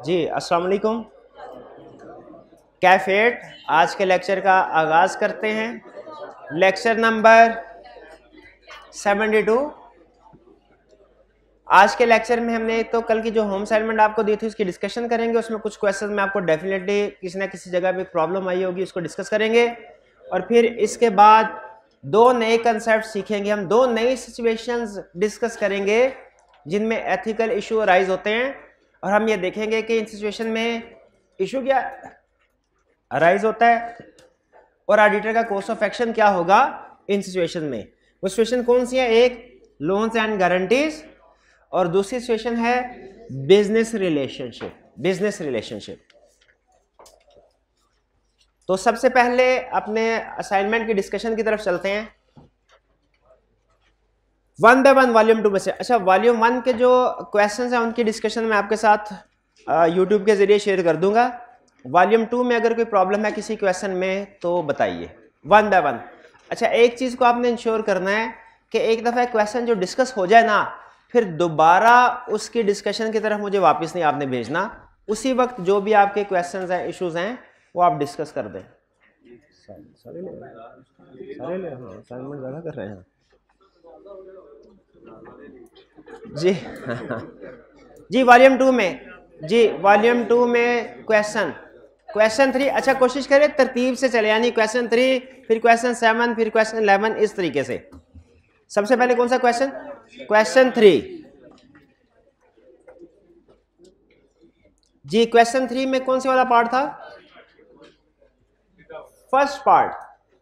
जी अस्सलाम वालेकुम। कैफेट आज के लेक्चर का आगाज़ करते हैं। Lecture number 72। आज के लेक्चर में हमने तो कल की जो होम असाइनमेंट आपको दी थी उसकी डिस्कशन करेंगे। उसमें कुछ क्वेश्चन में आपको डेफिनेटली किसी ना किसी जगह पे प्रॉब्लम आई होगी, उसको डिस्कस करेंगे। और फिर इसके बाद दो नए कंसेप्ट सीखेंगे। हम दो नई सिचुएशंस डिस्कस करेंगे जिनमें एथिकल इशू अराइज होते हैं, और हम ये देखेंगे कि इन सिचुएशन में इशू क्या अराइज होता है और ऑडिटर का कोर्स ऑफ एक्शन क्या होगा इन सिचुएशन में। वो सिचुएशन कौन सी है? एक लोन्स एंड गारंटीज और दूसरी सिचुएशन है बिजनेस रिलेशनशिप। तो सबसे पहले अपने असाइनमेंट की डिस्कशन की तरफ चलते हैं। 1 बाय 1 वॉल्यूम 2 में से। अच्छा, वॉल्यूम 1 के जो क्वेश्चंस हैं उनकी डिस्कशन मैं आपके साथ यूट्यूब के जरिए शेयर कर दूंगा। वॉल्यूम 2 में अगर कोई प्रॉब्लम है किसी क्वेश्चन में तो बताइए 1 बाय 1। अच्छा, एक चीज को आपने इंश्योर करना है कि एक दफा क्वेश्चन जो डिस्कस हो जाए ना, फिर दोबारा उसकी डिस्कशन की तरफ मुझे वापस नहीं आपने भेजना। उसी वक्त जो भी आपके क्वेश्चंस हैं, इश्यूज हैं, वो आप डिस्कस कर दें। सारे असाइनमेंट ज़्यादा कर रहे हैं जी। जी वॉल्यूम 2 में, जी वॉल्यूम 2 में क्वेश्चन 3। अच्छा, कोशिश करें तरतीब से चले, यानी क्वेश्चन 3 फिर क्वेश्चन 7 फिर क्वेश्चन 11, इस तरीके से। सबसे पहले कौन सा क्वेश्चन? क्वेश्चन 3। जी क्वेश्चन 3 में कौन से वाला पार्ट था? First part.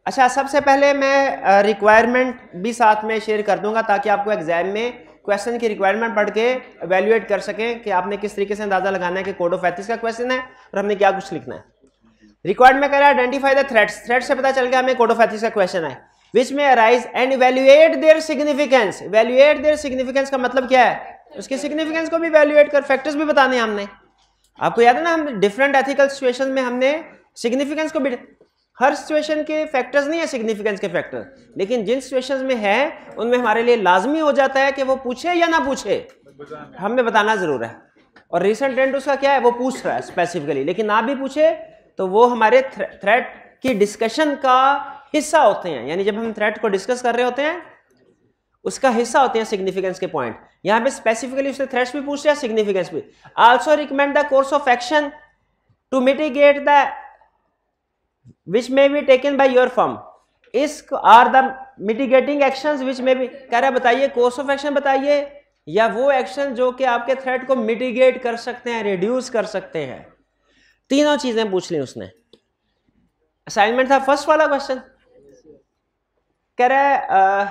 अच्छा, सबसे पहले मैं रिक्वायरमेंट भी साथ में शेयर कर दूंगा ताकि आपको एग्जाम में क्वेश्चन की रिक्वायरमेंट पढ़ के एवेल्युएट कर सकें कि आपने किस तरीके से अंदाजा लगाना है कि कोड ऑफ एथिक्स का क्वेश्चन है और हमने क्या कुछ लिखना है। रिक्वायर्ड में कह रहा है आइडेंटिफाई द थ्रेट्स। थ्रेट से पता चल गया हमें कोड ऑफ एथिक्स का क्वेश्चन है। विच में arise and evaluate their significance. Evaluate their significance का मतलब क्या है? उसके सिग्निफिकेंस को भी इवेल्युएट कर, फैक्टर्स भी बताने हैं हमने। आपको याद है ना, हम डिफरेंट एथिकल सिचुएशन में हमने सिग्निफिकेंस को भी, हर सिचुएशन के फैक्टर्स नहीं है सिग्निफिकेंस के फैक्टर, लेकिन जिन सिचुएशंस में है उनमें हमारे लिए लाजमी हो जाता है कि वो पूछे या ना पूछे, हमें बताना जरूर है। और रीसेंट ट्रेंड उसका क्या है? वो पूछ रहा है स्पेसिफिकली, लेकिन ना भी पूछे तो वो हमारे थ्रेट की डिस्कशन का हिस्सा होते हैं। यानी जब हम थ्रेट को डिस्कस कर रहे होते हैं उसका हिस्सा होते हैं सिग्निफिकेंस के पॉइंट। यहां पे स्पेसिफिकली उसने थ्रेट्स भी पूछ रहा है, सिग्निफिकेंस भी। Also recommend the course of action to mitigate the which may be taken by your firm. इस are the mitigating actions which may be, कह रहा है बताइए कोर्स ऑफ एक्शन बताइए, या वो एक्शन जो कि आपके थ्रेट को मिटिगेट कर सकते हैं, रिड्यूस कर सकते हैं। तीनों चीजें पूछ ली उसने। असाइनमेंट था फर्स्ट वाला क्वेश्चन। कह रहा है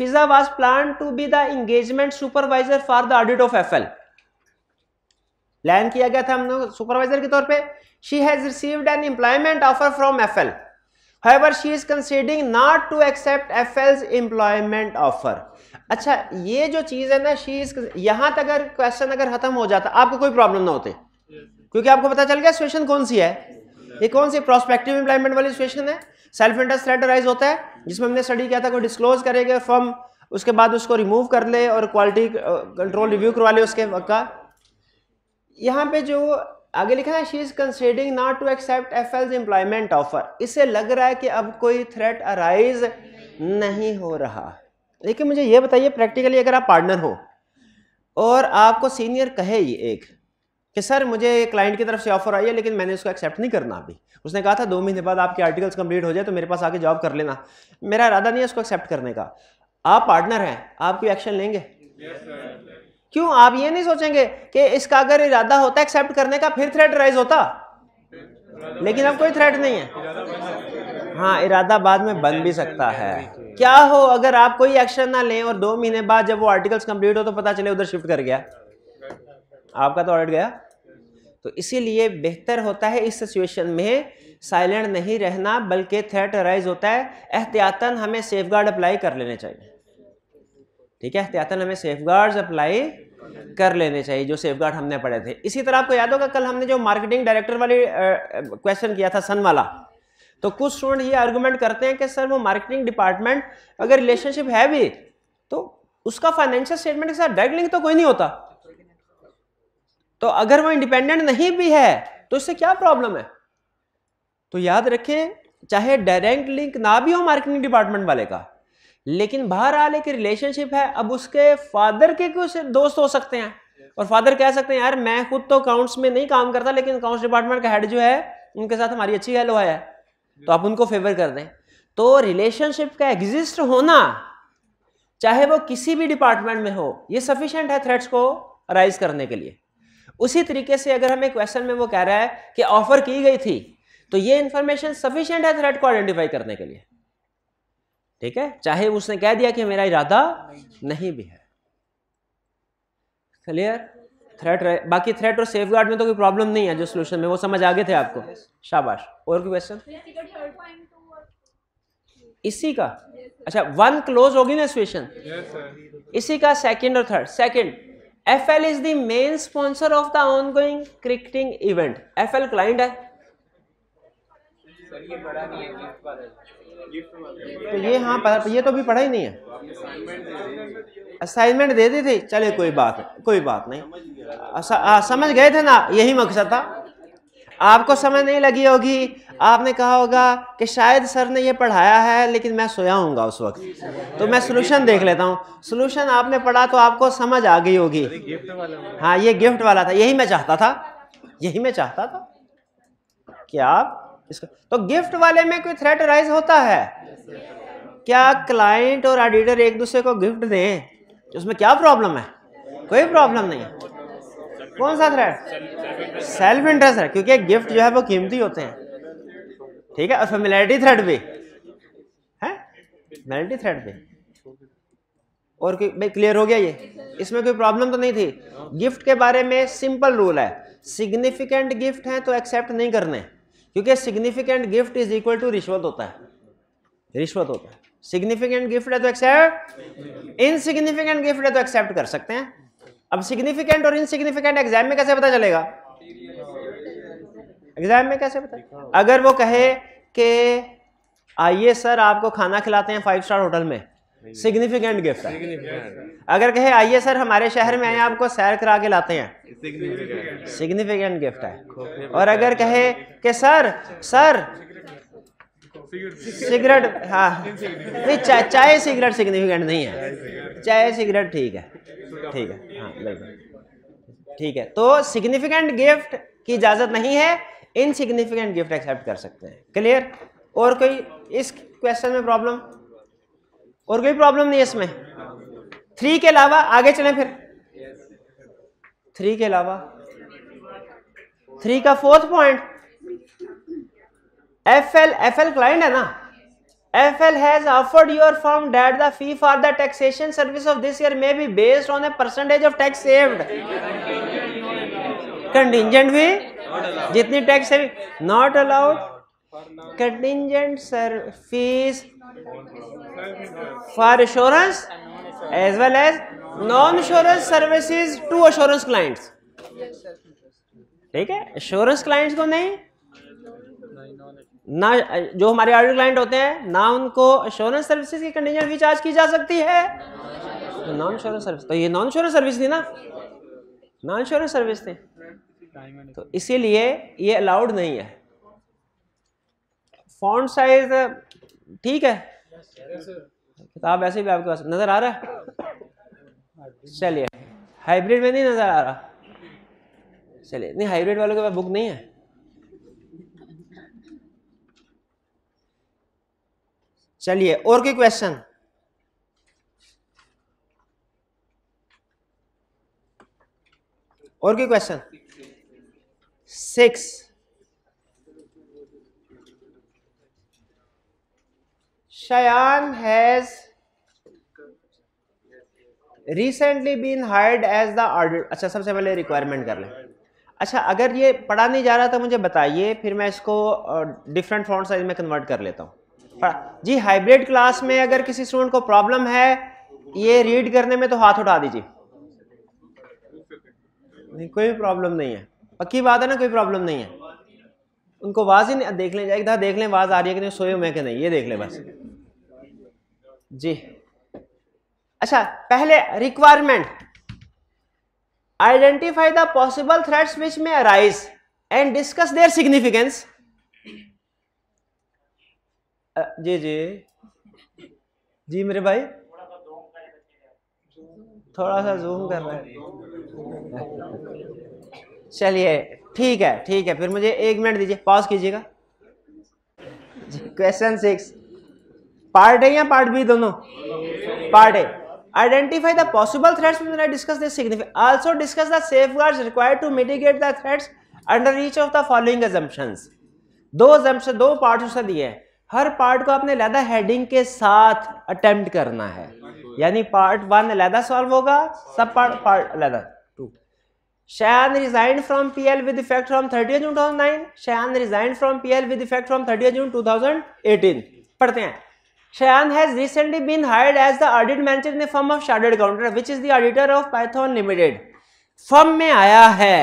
Fiza was plan to be the engagement supervisor for the audit of FL. Plan किया गया था हम लोग सुपरवाइजर के तौर पे। She has received an employment offer from FL. However, she is considering not to accept FL's employment offer. अच्छा, ये जो चीज है ना, she is, यहां तक अगर क्वेश्चन अगर खत्म हो जाता आपको कोई प्रॉब्लम ना होती, क्योंकि आपको पता चल गया सिचुएशन कौन सी है। ये कौन सी प्रोस्पेक्टिव एम्प्लॉयमेंट वाली सिचुएशन है। सेल्फ इंटरेस्ट थ्रेट अराइज होता है जिसमें हमने स्टडी किया था, कोई डिस्क्लोज करेगा फर्म, उसके बाद उसको रिमूव कर ले और क्वालिटी कंट्रोल रिव्यू करवा ले उसके का। यहां पे जो आगे लिखा है she is considering not to accept FL's employment offer, इससे लग रहा है कि अब कोई थ्रेट अराइज नहीं हो रहा। लेकिन मुझे ये बताइए प्रैक्टिकली, अगर आप पार्टनर हो और आपको सीनियर कहे ये एक कि सर मुझे क्लाइंट की तरफ से ऑफर आई है लेकिन मैंने उसको एक्सेप्ट नहीं करना अभी, उसने कहा था 2 महीने बाद आपके आर्टिकल्स कंप्लीट हो जाए तो मेरे पास आके जॉब कर लेना, मेरा इरादा नहीं है उसको एक्सेप्ट करने का। आप पार्टनर हैं, आप कोई एक्शन लेंगे? क्यों? आप ये नहीं सोचेंगे कि इसका अगर इरादा होता एक्सेप्ट करने का फिर थ्रेट राइज होता, लेकिन अब कोई थ्रेट नहीं है। हाँ, इरादा बाद में बन भी सकता है। क्या हो अगर आप कोई एक्शन ना लें और 2 महीने बाद जब वो आर्टिकल्स कंप्लीट हो तो पता चले उधर शिफ्ट कर गया, आपका तो ऑडिट गया। तो इसीलिए बेहतर होता है इस सिचुएशन में साइलेंट नहीं रहना, बल्कि थ्रेट राइज होता है एहतियातन हमें सेफगार्ड अप्लाई कर लेने चाहिए। ठीक है, एहतियातन हमें सेफगार्ड्स अप्लाई कर लेने चाहिए जो सेफगार्ड हमने पढ़े थे। इसी तरह आपको याद होगा कल हमने जो मार्केटिंग डायरेक्टर वाली क्वेश्चन किया था सन वाला, तो कुछ स्टूडेंट ये आर्गुमेंट करते हैं कि सर वो मार्केटिंग डिपार्टमेंट अगर रिलेशनशिप है भी तो उसका फाइनेंशियल स्टेटमेंट के साथ डायरेक्ट लिंक तो कोई नहीं होता। तो अगर वो इंडिपेंडेंट नहीं भी है तो इससे क्या प्रॉब्लम है? तो याद रखें, चाहे डायरेक्ट लिंक ना भी हो मार्केटिंग डिपार्टमेंट वाले का, लेकिन बहरहाल एक रिलेशनशिप है। अब उसके फादर के कुछ दोस्त हो सकते हैं और फादर कह सकते हैं यार मैं खुद तो अकाउंट्स में नहीं काम करता, लेकिन अकाउंट्स डिपार्टमेंट का हेड जो है उनके साथ हमारी अच्छी हेलो है, तो आप उनको फेवर कर दें। तो रिलेशनशिप का एग्जिस्ट होना, चाहे वो किसी भी डिपार्टमेंट में हो, ये सफिशिएंट है थ्रेट्स को राइज करने के लिए। उसी तरीके से अगर हमें क्वेश्चन में वो कह रहा है कि ऑफर की गई थी, तो ये इंफॉर्मेशन सफिशिएंट है थ्रेट को आइडेंटिफाई करने के लिए, ठीक है, चाहे उसने कह दिया कि मेरा इरादा नहीं भी है। क्लियर? थ्रेट, बाकी थ्रेट और सेफगार्ड में तो कोई प्रॉब्लम नहीं है, जो सोल्यूशन में वो समझ आ गए थे आपको, शाबाश। और कोई क्वेश्चन इसी का? अच्छा, वन क्लोज होगी ना सिचुएशन, इसी का सेकंड और third. Second, FL is the main sponsor of the ongoing cricketing event. FL client है, तो ये हाँ ये तो अभी पढ़ा ही नहीं है, असाइनमेंट दे दी थी, चले कोई बात नहीं, समझ गए थे ना, यही मकसद था। आपको समझ नहीं लगी होगी, आपने कहा होगा कि शायद सर ने ये पढ़ाया है लेकिन मैं सोया हूँगा उस वक्त, तो मैं सोल्यूशन देख लेता हूँ। सोल्यूशन आपने पढ़ा तो आपको समझ आ गई होगी। हाँ, ये गिफ्ट वाला था, यही मैं चाहता था कि आप इसको, तो गिफ्ट वाले में कोई थ्रेट राइज होता है क्या? क्लाइंट और ऑडिटर एक दूसरे को गिफ्ट दें, उसमें क्या प्रॉब्लम है? कोई प्रॉब्लम नहीं है। कौन सा थ्रेट? सेल्फ इंटरेस्ट है, क्योंकि गिफ्ट जो है वो कीमती होते हैं, ठीक है। और फेमिलियरिटी थ्रेट भी है, फेमिलियरिटी थ्रेट भी। और भाई क्लियर हो गया ये? इसमें कोई प्रॉब्लम तो नहीं थी। गिफ्ट के बारे में सिंपल रूल है, सिग्निफिकेंट गिफ्ट है तो एक्सेप्ट नहीं करने, क्योंकि significant gift is equal to रिश्वत होता है, रिश्वत होता है। सिग्निफिकेंट गिफ्ट है तो एक्सेप्ट, इनसिग्निफिकेंट गिफ्ट है तो एक्सेप्ट कर सकते हैं। अब सिग्निफिकेंट और इनसिग्निफिकेंट एग्जाम में कैसे पता चलेगा? एग्जाम में कैसे पता? अगर वो कहे कि आइए सर आपको खाना खिलाते हैं 5 स्टार होटल में, सिग्निफिकेंट गिफ्ट है। अगर कहे आइए सर हमारे शहर में आए आपको सैर करा के लाते हैं, सिग्निफिकेंट गिफ्ट है। और अगर कहे कि सर सिगरेट, हाँ नहीं, चाय सिगरेट सिग्निफिकेंट नहीं है, चाय सिगरेट ठीक है, हाँ बिल्कुल ठीक है। तो सिग्निफिकेंट गिफ्ट की इजाजत नहीं है, इनसिग्निफिकेंट गिफ्ट एक्सेप्ट कर सकते हैं। क्लियर? और कोई इस क्वेश्चन में प्रॉब्लम? और कोई प्रॉब्लम नहीं है इसमें? 3 के अलावा आगे चलें फिर। 3 के अलावा 3 का 4th पॉइंट, FL क्लाइंट है ना, FL has offered your firm that the fee for the taxation service of this year may be based on a percentage of tax saved. Contingent fee, जितनी tax saving, not allowed. Contingent fees for assurance as well as non-assurance services to assurance clients. ठीक है, assurance clients को नहीं, ना जो हमारे audit client होते हैं ना उनको एश्योरेंस सर्विसेज की कंटीजेंट फी चार्ज की जा सकती है। तो नॉन एश्योरेंस सर्विस, तो ये नॉन एश्योरेंस सर्विस थी ना, नॉन एश्योरेंस सर्विस थी, तो इसीलिए ये अलाउड नहीं है। फॉन्ट साइज ठीक है, किताब ऐसे भी आपके पास नजर आ रहा है। चलिए, हाइब्रिड में नहीं नजर आ रहा, चलिए नहीं, हाइब्रिड वालों के पास बुक नहीं है। चलिए, और कोई क्वेश्चन? और कोई question? 6, Shayan has recently been hired as the audit। अच्छा, सबसे पहले रिक्वायरमेंट कर लें। अच्छा, अगर ये पढ़ा नहीं जा रहा तो मुझे बताइए, फिर मैं इसको डिफरेंट फॉन्ट साइज में कन्वर्ट कर लेता हूँ जी। हाइब्रिड क्लास में अगर किसी स्टूडेंट को प्रॉब्लम है ये रीड करने में तो हाथ उठा दीजिए। नहीं, कोई प्रॉब्लम नहीं है, पक्की बात है ना, कोई प्रॉब्लम नहीं है। उनको आवाज ही नहीं, देख लें, एक बार देख लें आवाज आ रही है कि नहीं, सोए हुए कि नहीं, ये देख लें बस जी। अच्छा, पहले requirement, identify the possible threats which में arise and discuss their significance. जी जी जी मेरे भाई, थोड़ा सा जूम कर रहा है। चलिए ठीक है, फिर मुझे 1 मिनट दीजिए, पॉज कीजिएगा। क्वेश्चन 6 पार्ट ए या पार्ट बी दोनों? Part A. Identify the possible threats when discuss the significance, also discuss the safeguards required to mitigate the threats under each of the following assumptions. दो part उसने दिए हैं, हर part को आपने अलग heading के साथ अटेम्प्ट करना है, यानी पार्ट 1 अलग सॉल्व होगा, सब पार्ट अलग। Shayan resigned from PL with effect from 30th June 2009. Shayan resigned from PL with effect from 30th June 2018. पढ़ते हैं। Shayan has recently been hired as the audit manager in the firm of Chartered Accountant, which is the auditor of Python Limited. Firm में आया है,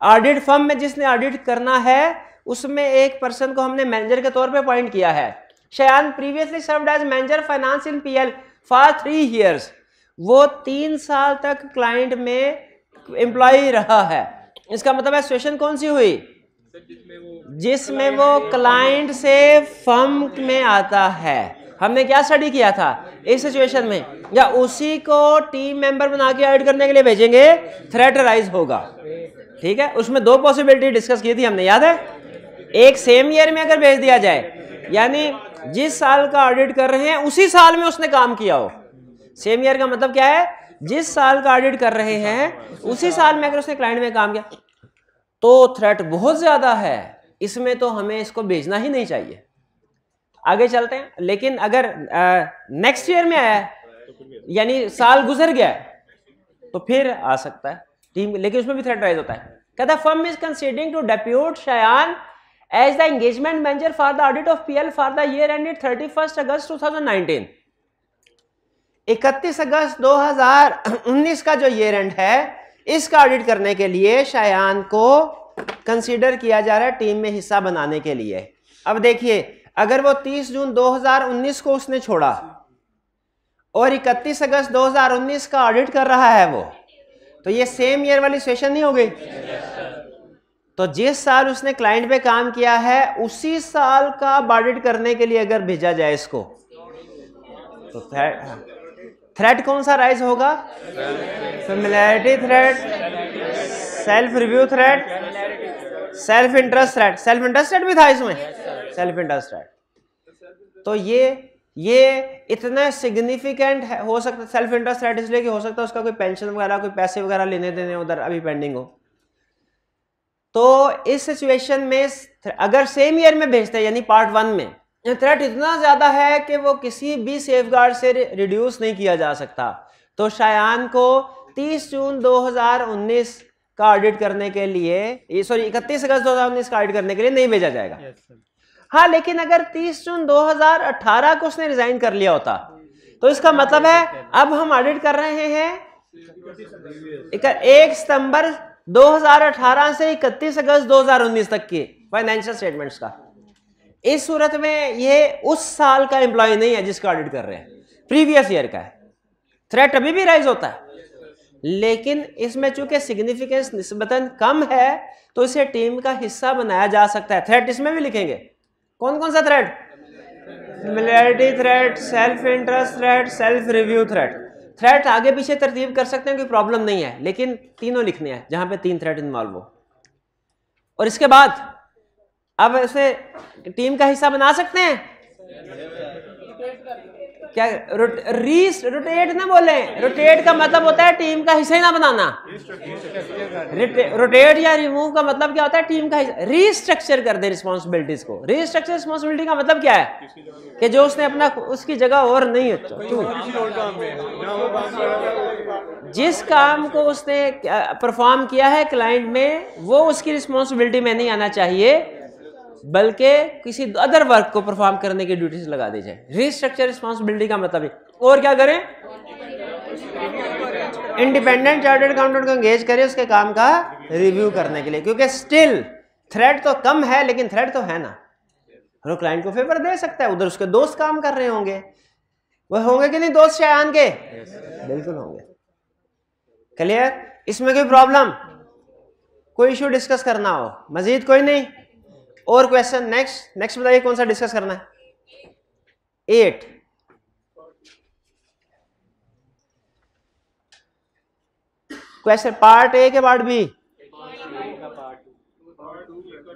audit firm में जिसने audit करना है उसमें एक पर्सन को हमने मैनेजर के तौर पे अपॉइंट किया है। Shayan previously served as manager finance in PL for 3 years. वो 3 साल तक क्लाइंट में एम्प्लॉय रहा है। इसका मतलब है सिचुएशन कौन सी हुई? जिसमें वो क्लाइंट से फर्म में आता है। हमने क्या स्टडी किया था इस सिचुएशन में? या उसी को टीम मेंबर बना के ऐड करने के लिए भेजेंगे, थ्रेट राइज होगा। ठीक है, उसमें 2 पॉसिबिलिटी डिस्कस की थी हमने, याद है? एक सेम ईयर में अगर भेज दिया जाए, यानी जिस साल का ऑडिट कर रहे हैं उसी साल में उसने काम किया हो। सेम ईयर का मतलब क्या है? जिस साल का ऑडिट कर रहे हैं उसी साल में अगर उसने क्लाइंट में काम किया तो थ्रेट बहुत ज्यादा है, इसमें तो हमें इसको भेजना ही नहीं चाहिए। आगे चलते हैं। लेकिन अगर नेक्स्ट ईयर में आया यानी साल गुजर गया तो फिर आ सकता है टीम, लेकिन उसमें भी थ्रेट राइज होता है। कहता है firm is considering to depute Shayan as the engagement manager for the audit of PL for the year ended 31 अगस्त 2019। 31 अगस्त 2019 का जो ईयर एंड है इसका ऑडिट करने के लिए शायान को कंसीडर किया जा रहा है टीम में हिस्सा बनाने के लिए। अब देखिए, अगर वो 30 जून 2019 को उसने छोड़ा और 31 अगस्त 2019 का ऑडिट कर रहा है वो, तो ये सेम ईयर वाली सिचुएशन नहीं हो गई? तो जिस साल उसने क्लाइंट पे काम किया है उसी साल का ऑडिट करने के लिए अगर भेजा जाए इसको, तो थ्रेट कौन सा राइज होगा? Familiarity threat, self review threat, self interest threat. Self interest threat भी था इसमें, सेल्फ इंटरेस्ट थ्रेट। तो ये इतना सिग्निफिकेंट हो सकता है सेल्फ इंटरेस्ट थ्रेट, इसलिए कि हो सकता है उसका कोई पेंशन वगैरह, कोई पैसे वगैरह लेने देने उधर अभी पेंडिंग हो। तो इस सिचुएशन में अगर सेम ईयर में भेजते हैं यानी पार्ट 1 में, थ्रेट इतना ज्यादा है कि वो किसी भी सेफगार्ड से रिड्यूस नहीं किया जा सकता, तो शायान को 30 जून 2019 का ऑडिट करने के लिए, 31 अगस्त 2019 का ऑडिट करने के लिए नहीं भेजा जाएगा। हाँ, लेकिन अगर 30 जून 2018 को उसने रिजाइन कर लिया होता तो इसका मतलब है अब हम ऑडिट कर रहे हैं 1 सितंबर 2018 से 31 अगस्त 2019 तक के फाइनेंशियल स्टेटमेंट्स का। इस सूरत में ये उस साल का एम्प्लॉय नहीं है जिसका ऑडिट कर रहे हैं, प्रीवियस ईयर का है। थ्रेट अभी भी राइज होता है, लेकिन इसमें चूंकि सिग्निफिकेंस निस्बतन कम है तो इसे टीम का हिस्सा बनाया जा सकता है। थ्रेट इसमें भी लिखेंगे, कौन कौन सा threat? Familiarity threat, self interest threat, self review threat. Threat आगे पीछे तरतीब कर सकते हैं, कोई प्रॉब्लम नहीं है, लेकिन तीनों लिखने हैं जहां पे 3 थ्रेट इन्वॉल्व हो। और इसके बाद अब इसे टीम का हिस्सा बना सकते हैं क्या? रोटेट ना बोले, रोटेट का मतलब होता है टीम का हिस्सा ही ना बनाना। रोटेट या रिमूव का मतलब क्या होता है? टीम का हिस्सा रीस्ट्रक्चर कर दे रिस्पॉन्सिबिलिटीज को। रीस्ट्रक्चर रिस्पॉन्सिबिलिटी का मतलब क्या है? कि जो उसने अपना उसकी जगह और नहीं है, जिस काम को उसने परफॉर्म किया है क्लाइंट में वो उसकी रिस्पॉन्सिबिलिटी में नहीं आना चाहिए, बल्कि किसी अदर वर्क को परफॉर्म करने की ड्यूटी से लगा दी जाए। रीस्ट्रक्चर रिस्पॉन्सिबिलिटी का मतलब है। और क्या करें? इंडिपेंडेंट चार्टर्ड अकाउंटेंट को एंगेज करें उसके काम का रिव्यू करने के लिए, क्योंकि स्टिल थ्रेट तो कम है लेकिन थ्रेट तो है ना, और क्लाइंट को फेवर दे सकता है। उधर उसके दोस्त काम कर रहे होंगे, वो होंगे कि नहीं दोस्त शायान के? बिल्कुल होंगे। क्लियर? इसमें कोई प्रॉब्लम, कोई इश्यू डिस्कस करना हो? मजीद कोई नहीं? और क्वेश्चन? नेक्स्ट बताइए कौन सा डिस्कस करना है? 8 क्वेश्चन पार्ट ए के पार्ट बी?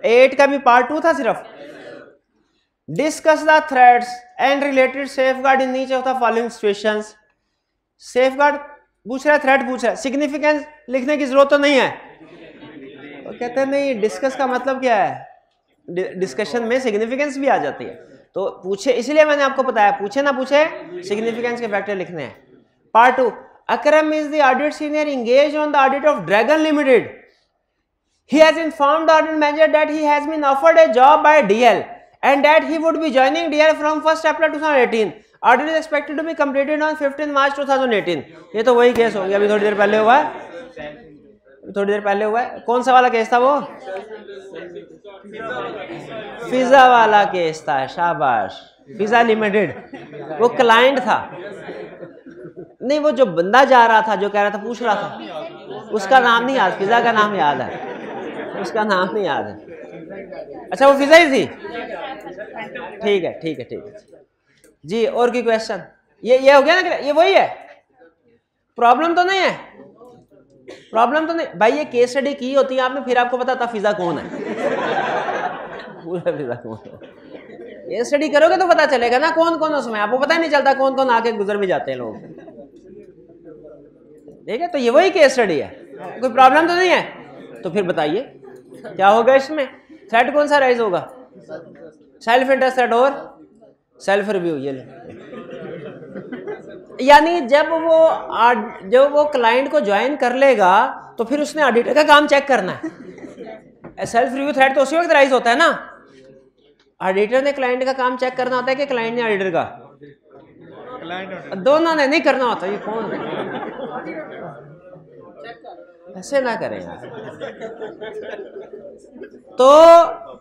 8 का भी पार्ट 2 था सिर्फ। Discuss the threads and related safeguard in each of the following situations. Safeguard पूछ रहा है, थ्रेड पूछ रहा है, सिग्निफिकेंस लिखने की जरूरत तो नहीं है। तो कहते हैं नहीं, डिस्कस का मतलब क्या है, डिस्कशन में सिग्निफिकेंस भी आ जाती है। तो पूछे, इसलिए मैंने आपको बताया, पूछे ना पूछे सिग्निफिकेंस के फैक्टर लिखने हैं। Part 2, Akram is the audit senior engaged on the audit of Dragon Limited. He has informed the audit manager that he has been offered a job by DL and that he would be joining DL from 1st April 2018. Audit is expected to be completed on 15 March 2018. ये तो वही case हो गया, अभी थोड़ी देर पहले हुआ है, थोड़ी देर पहले हुआ है। कौन सा वाला केस था वो? फिजा वाला केस था, शाबाश। फिजा लिमिटेड, वो क्लाइंट था नहीं, वो जो बंदा जा रहा था, जो कह रहा था, पूछ रहा था, उसका नाम नहीं याद, फिजा का नाम याद है, उसका नाम नहीं याद है। अच्छा वो फिजा ही थी, ठीक है ठीक है ठीक है जी। और की क्वेश्चन? ये हो गया ना, ये वही है, प्रॉब्लम तो नहीं है, प्रॉब्लम तो नहीं भाई। ये केस स्टडी की होती है आपने, फिर आपको पता था फिजा कौन है, पूरा फिजा कौन है। ये स्टडी करोगे तो पता चलेगा ना कौन कौन उसमें, आपको पता ही नहीं चलता कौन कौन आके गुजर भी जाते हैं लोग, ठीक है। तो ये वही केस स्टडी है, कोई प्रॉब्लम तो नहीं है। तो फिर बताइए क्या होगा इसमें? थ्रेड कौन सा राइज होगा? सेल्फ इंटरेस्ट थ्रेड और सेल्फ रिव्यू। ये यानी जब वो क्लाइंट को ज्वाइन कर लेगा तो फिर उसने ऑडिटर का काम चेक करना है। सेल्फ रिव्यू थ्रेड तो उसी वक्त राइज होता है ना, ऑडिटर ने क्लाइंट का काम चेक करना होता है कि क्लाइंट ने ऑडिटर का? दोनों ने नहीं करना होता। ये कौन ऐसे ना करें यार।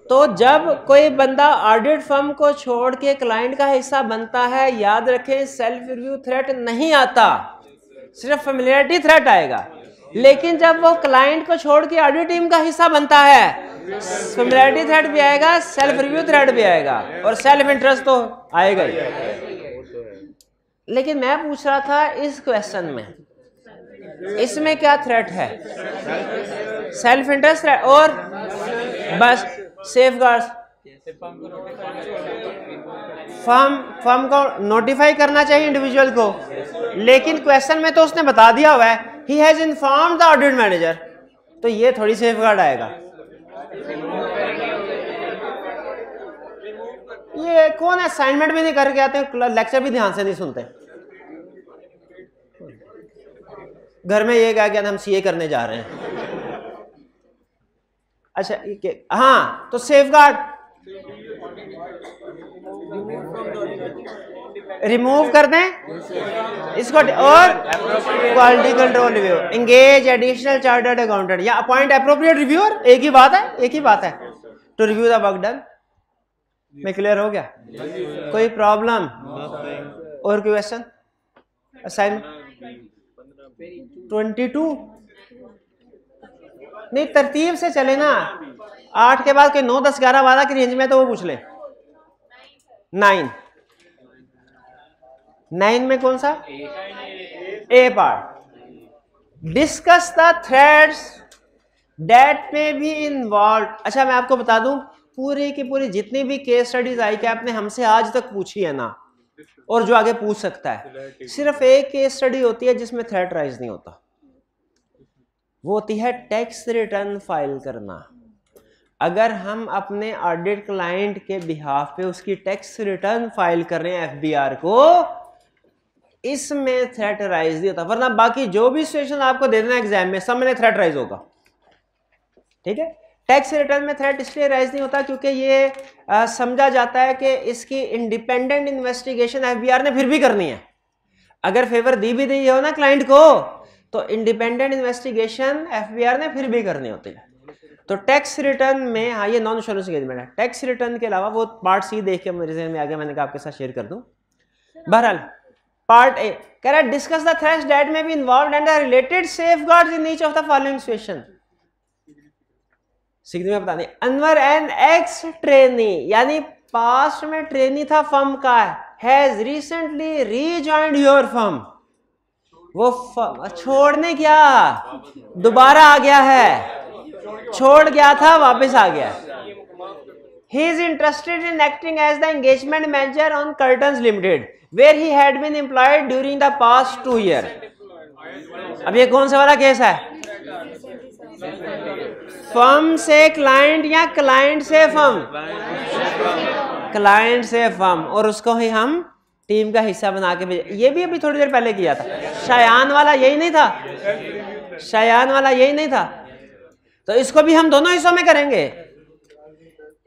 तो जब कोई बंदा ऑडिट फर्म को छोड़ के क्लाइंट का हिस्सा बनता है, याद रखें सेल्फ रिव्यू थ्रेट नहीं आता, सिर्फ फैमिलियरिटी थ्रेट आएगा। लेकिन जब वो क्लाइंट को छोड़ के ऑडिट टीम का हिस्सा बनता है, फैमिलियरिटी थ्रेट भी आएगा, सेल्फ रिव्यू थ्रेट भी आएगा, और सेल्फ इंटरेस्ट तो आएगा ही। लेकिन मैं पूछ रहा था इस क्वेश्चन में, इसमें क्या थ्रेट है? सेल्फ इंटरेस्ट थ्रेट और बस सेफगार्ड्स। फर्म को नोटिफाई करना चाहिए इंडिविजुअल को, लेकिन क्वेश्चन में तो उसने बता दिया हुआ है he has informed the audit manager, तो ये थोड़ी सेफगार्ड आएगा। ये कौन है असाइनमेंट भी नहीं करके आते, लेक्चर भी ध्यान से नहीं सुनते, घर में ये क्या हम सीए करने जा रहे हैं। अच्छा हाँ, तो सेफगार्ड रिमूव कर दें इसको, और quality control review, engage additional chartered accountant या अपॉइंट एप्रोप्रिएट रिव्यूअर, एक ही बात है, एक ही बात है, to review the work done. मैं क्लियर हो गया? कोई प्रॉब्लम और क्वेश्चन? असाइनमेंट 22 नहीं, तरतीब से चले ना, 8 के बाद कोई 9, 10, 11, 12 की रेंज में तो वो पूछ ले। 9 में कौन सा? A part, discuss the threats that may be involve. अच्छा मैं आपको बता दूं, पूरी की पूरी जितनी भी केस स्टडीज आई कि आपने हमसे आज तक पूछी है ना, और जो आगे पूछ सकता है, सिर्फ एक केस स्टडी होती है जिसमें थ्रेट राइज नहीं होता, वो होती है टैक्स रिटर्न फाइल करना। अगर हम अपने ऑडिट क्लाइंट के बिहाफ पे उसकी टैक्स रिटर्न फाइल कर रहे हैं एफबीआर को, इसमें थ्रेट राइज नहीं होता, वरना बाकी जो भी सिचुएशन आपको दे देना एग्जाम में, सब में थ्रेट राइज होगा। ठीक है, टैक्स रिटर्न में थ्रेट इसलिए राइज नहीं होता क्योंकि ये समझा जाता है कि इसकी इंडिपेंडेंट इन्वेस्टिगेशन एफबीआर ने फिर भी करनी है। अगर फेवर दी भी दी हो ना क्लाइंट को, तो इंडिपेंडेंट इन्वेस्टिगेशन एफबीआर ने फिर भी करनी होती है। तो टैक्स रिटर्न में, हाँ ये नॉन इंश्योरेंस एंगेजमेंट है, टैक्स रिटर्न के अलावा वो पार्ट सी देख के मेरे ज़हन में आ गया, मैंने कहा आपके साथ शेयर कर दूं। बहरहाल पार्ट ए कह रहा है discuss the threats that may B involved and the related safeguards in each of the following situation. सीखने में बताने अनवर एन एक्स ट्रेनी यानी पास्ट में ट्रेनी था फर्म का, has recently rejoined your firm, वो छोड़ने क्या दोबारा आ गया है, छोड़ गया था वापस आ गया। He is interested in acting as the engagement manager on Curtains Limited, where he had been employed during the past 2 years. अब ये कौन सा वाला केस है? फर्म से क्लाइंट या क्लाइंट से फर्म? क्लाइंट से फर्म, और उसको ही हम टीम का हिस्सा बना के भेजे। ये भी अभी थोड़ी देर पहले किया था। शयान वाला यही नहीं था? शयान वाला यही नहीं था? तो इसको भी हम दोनों हिस्सों में करेंगे,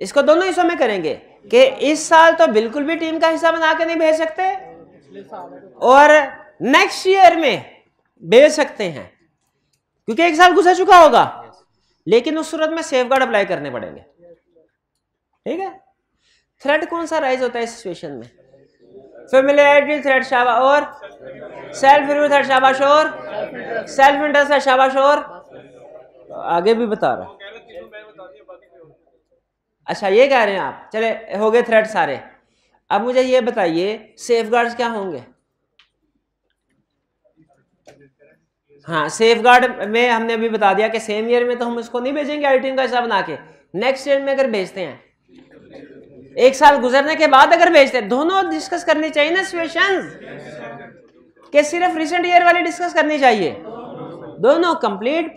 इसको दोनों हिस्सों में करेंगे कि इस साल तो बिल्कुल भी टीम का हिस्सा बना के नहीं भेज सकते और नेक्स्ट ईयर में भेज सकते हैं, क्योंकि एक साल गुजर चुका होगा, लेकिन उस सूरत में सेफगार्ड अप्लाई करने पड़ेंगे। ठीक है। थ्रेट कौन सा राइज होता है इस सिचुएशन में? फेमिलियरिटी थ्रेट शाबाश, और सेल्फ रिव्यू थ्रेट शाबाश, और सेल्फ इंटरेस्ट थ्रेट शाबाश, और आगे भी बता रहा। अच्छा ये कह रहे हैं आप, चले हो गए थ्रेट सारे। अब मुझे ये बताइए सेफगार्ड्स क्या होंगे? हाँ, सेफगार्ड में हमने अभी बता दिया कि सेम ईयर में तो हम उसको नहीं भेजेंगे आई टीम का हिसाब बना के, नेक्स्ट ईयर में अगर भेजते हैं, एक साल गुजरने के बाद अगर भेजते हैं, दोनों डिस्कस करनी चाहिए ना सिचुएशंस, कि सिर्फ रिसेंट ईयर वाली डिस्कस करनी चाहिए, दोनों कंप्लीट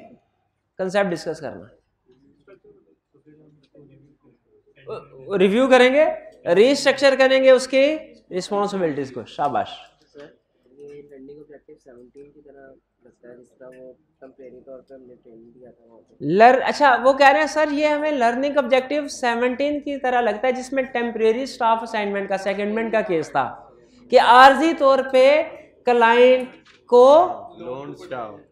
कंसेप्ट डिस्कस करना। रिव्यू करेंगे, रीस्ट्रक्चर करेंगे उसकी रिस्पॉन्सिबिलिटीज को। शाबाश। अच्छा वो कह रहे हैं सर ये हमें लर्निंग ऑब्जेक्टिव 17 की तरह लगता है, जिसमें टेम्परेरी स्टाफ असाइनमेंट का सेकेंडमेंट का केस था कि आर्जी तौर पे क्लाइंट को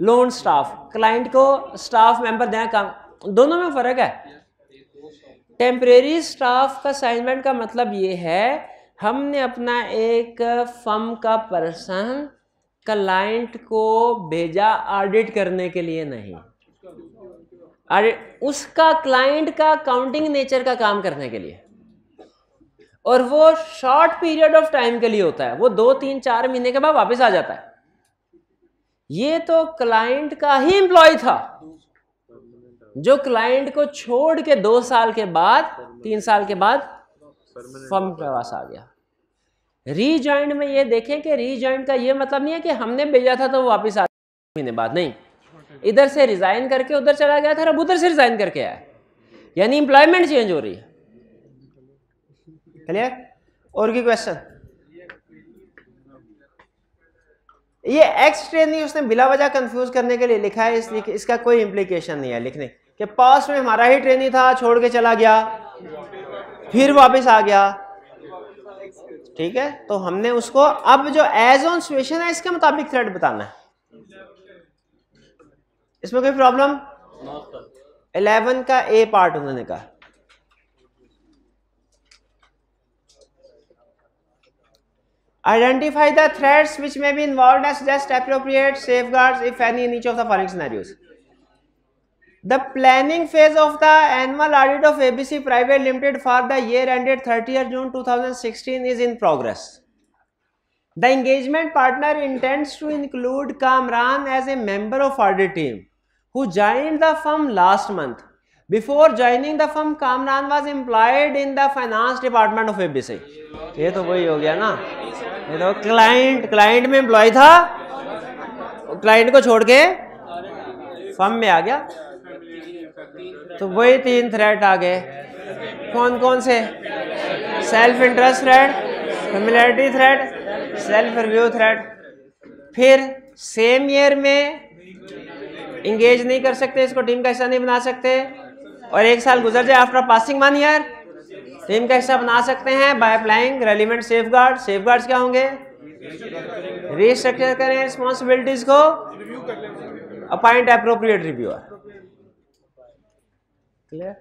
लोन स्टाफ क्लाइंट को स्टाफ मेंबर देना काम, दोनों में फर्क है। टेम्परेरी स्टाफ का असाइनमेंट का मतलब ये है हमने अपना एक फर्म का पर्सन क्लाइंट को भेजा ऑडिट करने के लिए नहीं, उसका क्लाइंट का अकाउंटिंग नेचर का काम करने के लिए, और वो शॉर्ट पीरियड ऑफ टाइम के लिए होता है, वो 2, 3, 4 महीने के बाद वापस आ जाता है। ये तो क्लाइंट का ही एम्प्लॉय था जो क्लाइंट को छोड़ के 2 साल के बाद 3 साल के बाद फर्म के पास आ गया। रीजॉइंट में ये देखें कि रीजॉइंट का ये मतलब नहीं है कि हमने भेजा था तो वो वापस आ महीने बाद, नहीं, इधर से रिजाइन करके उधर चला गया था, अब उधर से रिजाइन करके आया, यानी एम्प्लॉयमेंट चेंज हो रही है। क्लियर? और की क्वेश्चन? ये एक्स ट्रेनी उसने बिला वजह कंफ्यूज करने के लिए लिखा है, इसलिए इसका कोई इंप्लीकेशन नहीं है लिखने कि पास्ट में हमारा ही ट्रेनी था, छोड़ के चला गया फिर वापस आ गया। ठीक है, तो हमने उसको अब जो एज ऑन सिचुएशन है इसके मुताबिक थ्रेड बताना है। इसमें कोई प्रॉब्लम? 11 का ए पार्ट उन्होंने कहा identify the threats which may be involved and suggest appropriate safeguards if any in each of the following scenarios. The planning phase of the annual audit of ABC Private Limited for the year ended 30th June 2016 is in progress. The engagement partner intends to include Kamran as a member of audit team who joined the firm last month. Before joining the firm, Kamran was employed in the finance department of ABC. ये तो वही हो गया ना, ये तो client में employ था, क्लाइंट को छोड़ के फर्म में आ गया, तो वही 3 थ्रेट आ गए। कौन कौन से? Self interest threat, familiarity threat, self review threat. फिर सेम ईयर में इंगेज नहीं कर सकते, इसको टीम का हिस्सा नहीं बना सकते, और 1 साल गुजर जाए आफ्टर पासिंग 1 ईयर टीम का हिस्सा बना सकते हैं by applying relevant safeguard. Safeguards क्या होंगे? रीस्ट्रक्चर करें रिस्पॉन्सिबिलिटीज को, अपॉइंट एप्रोप्रिएट रिव्यूअर। क्लियर?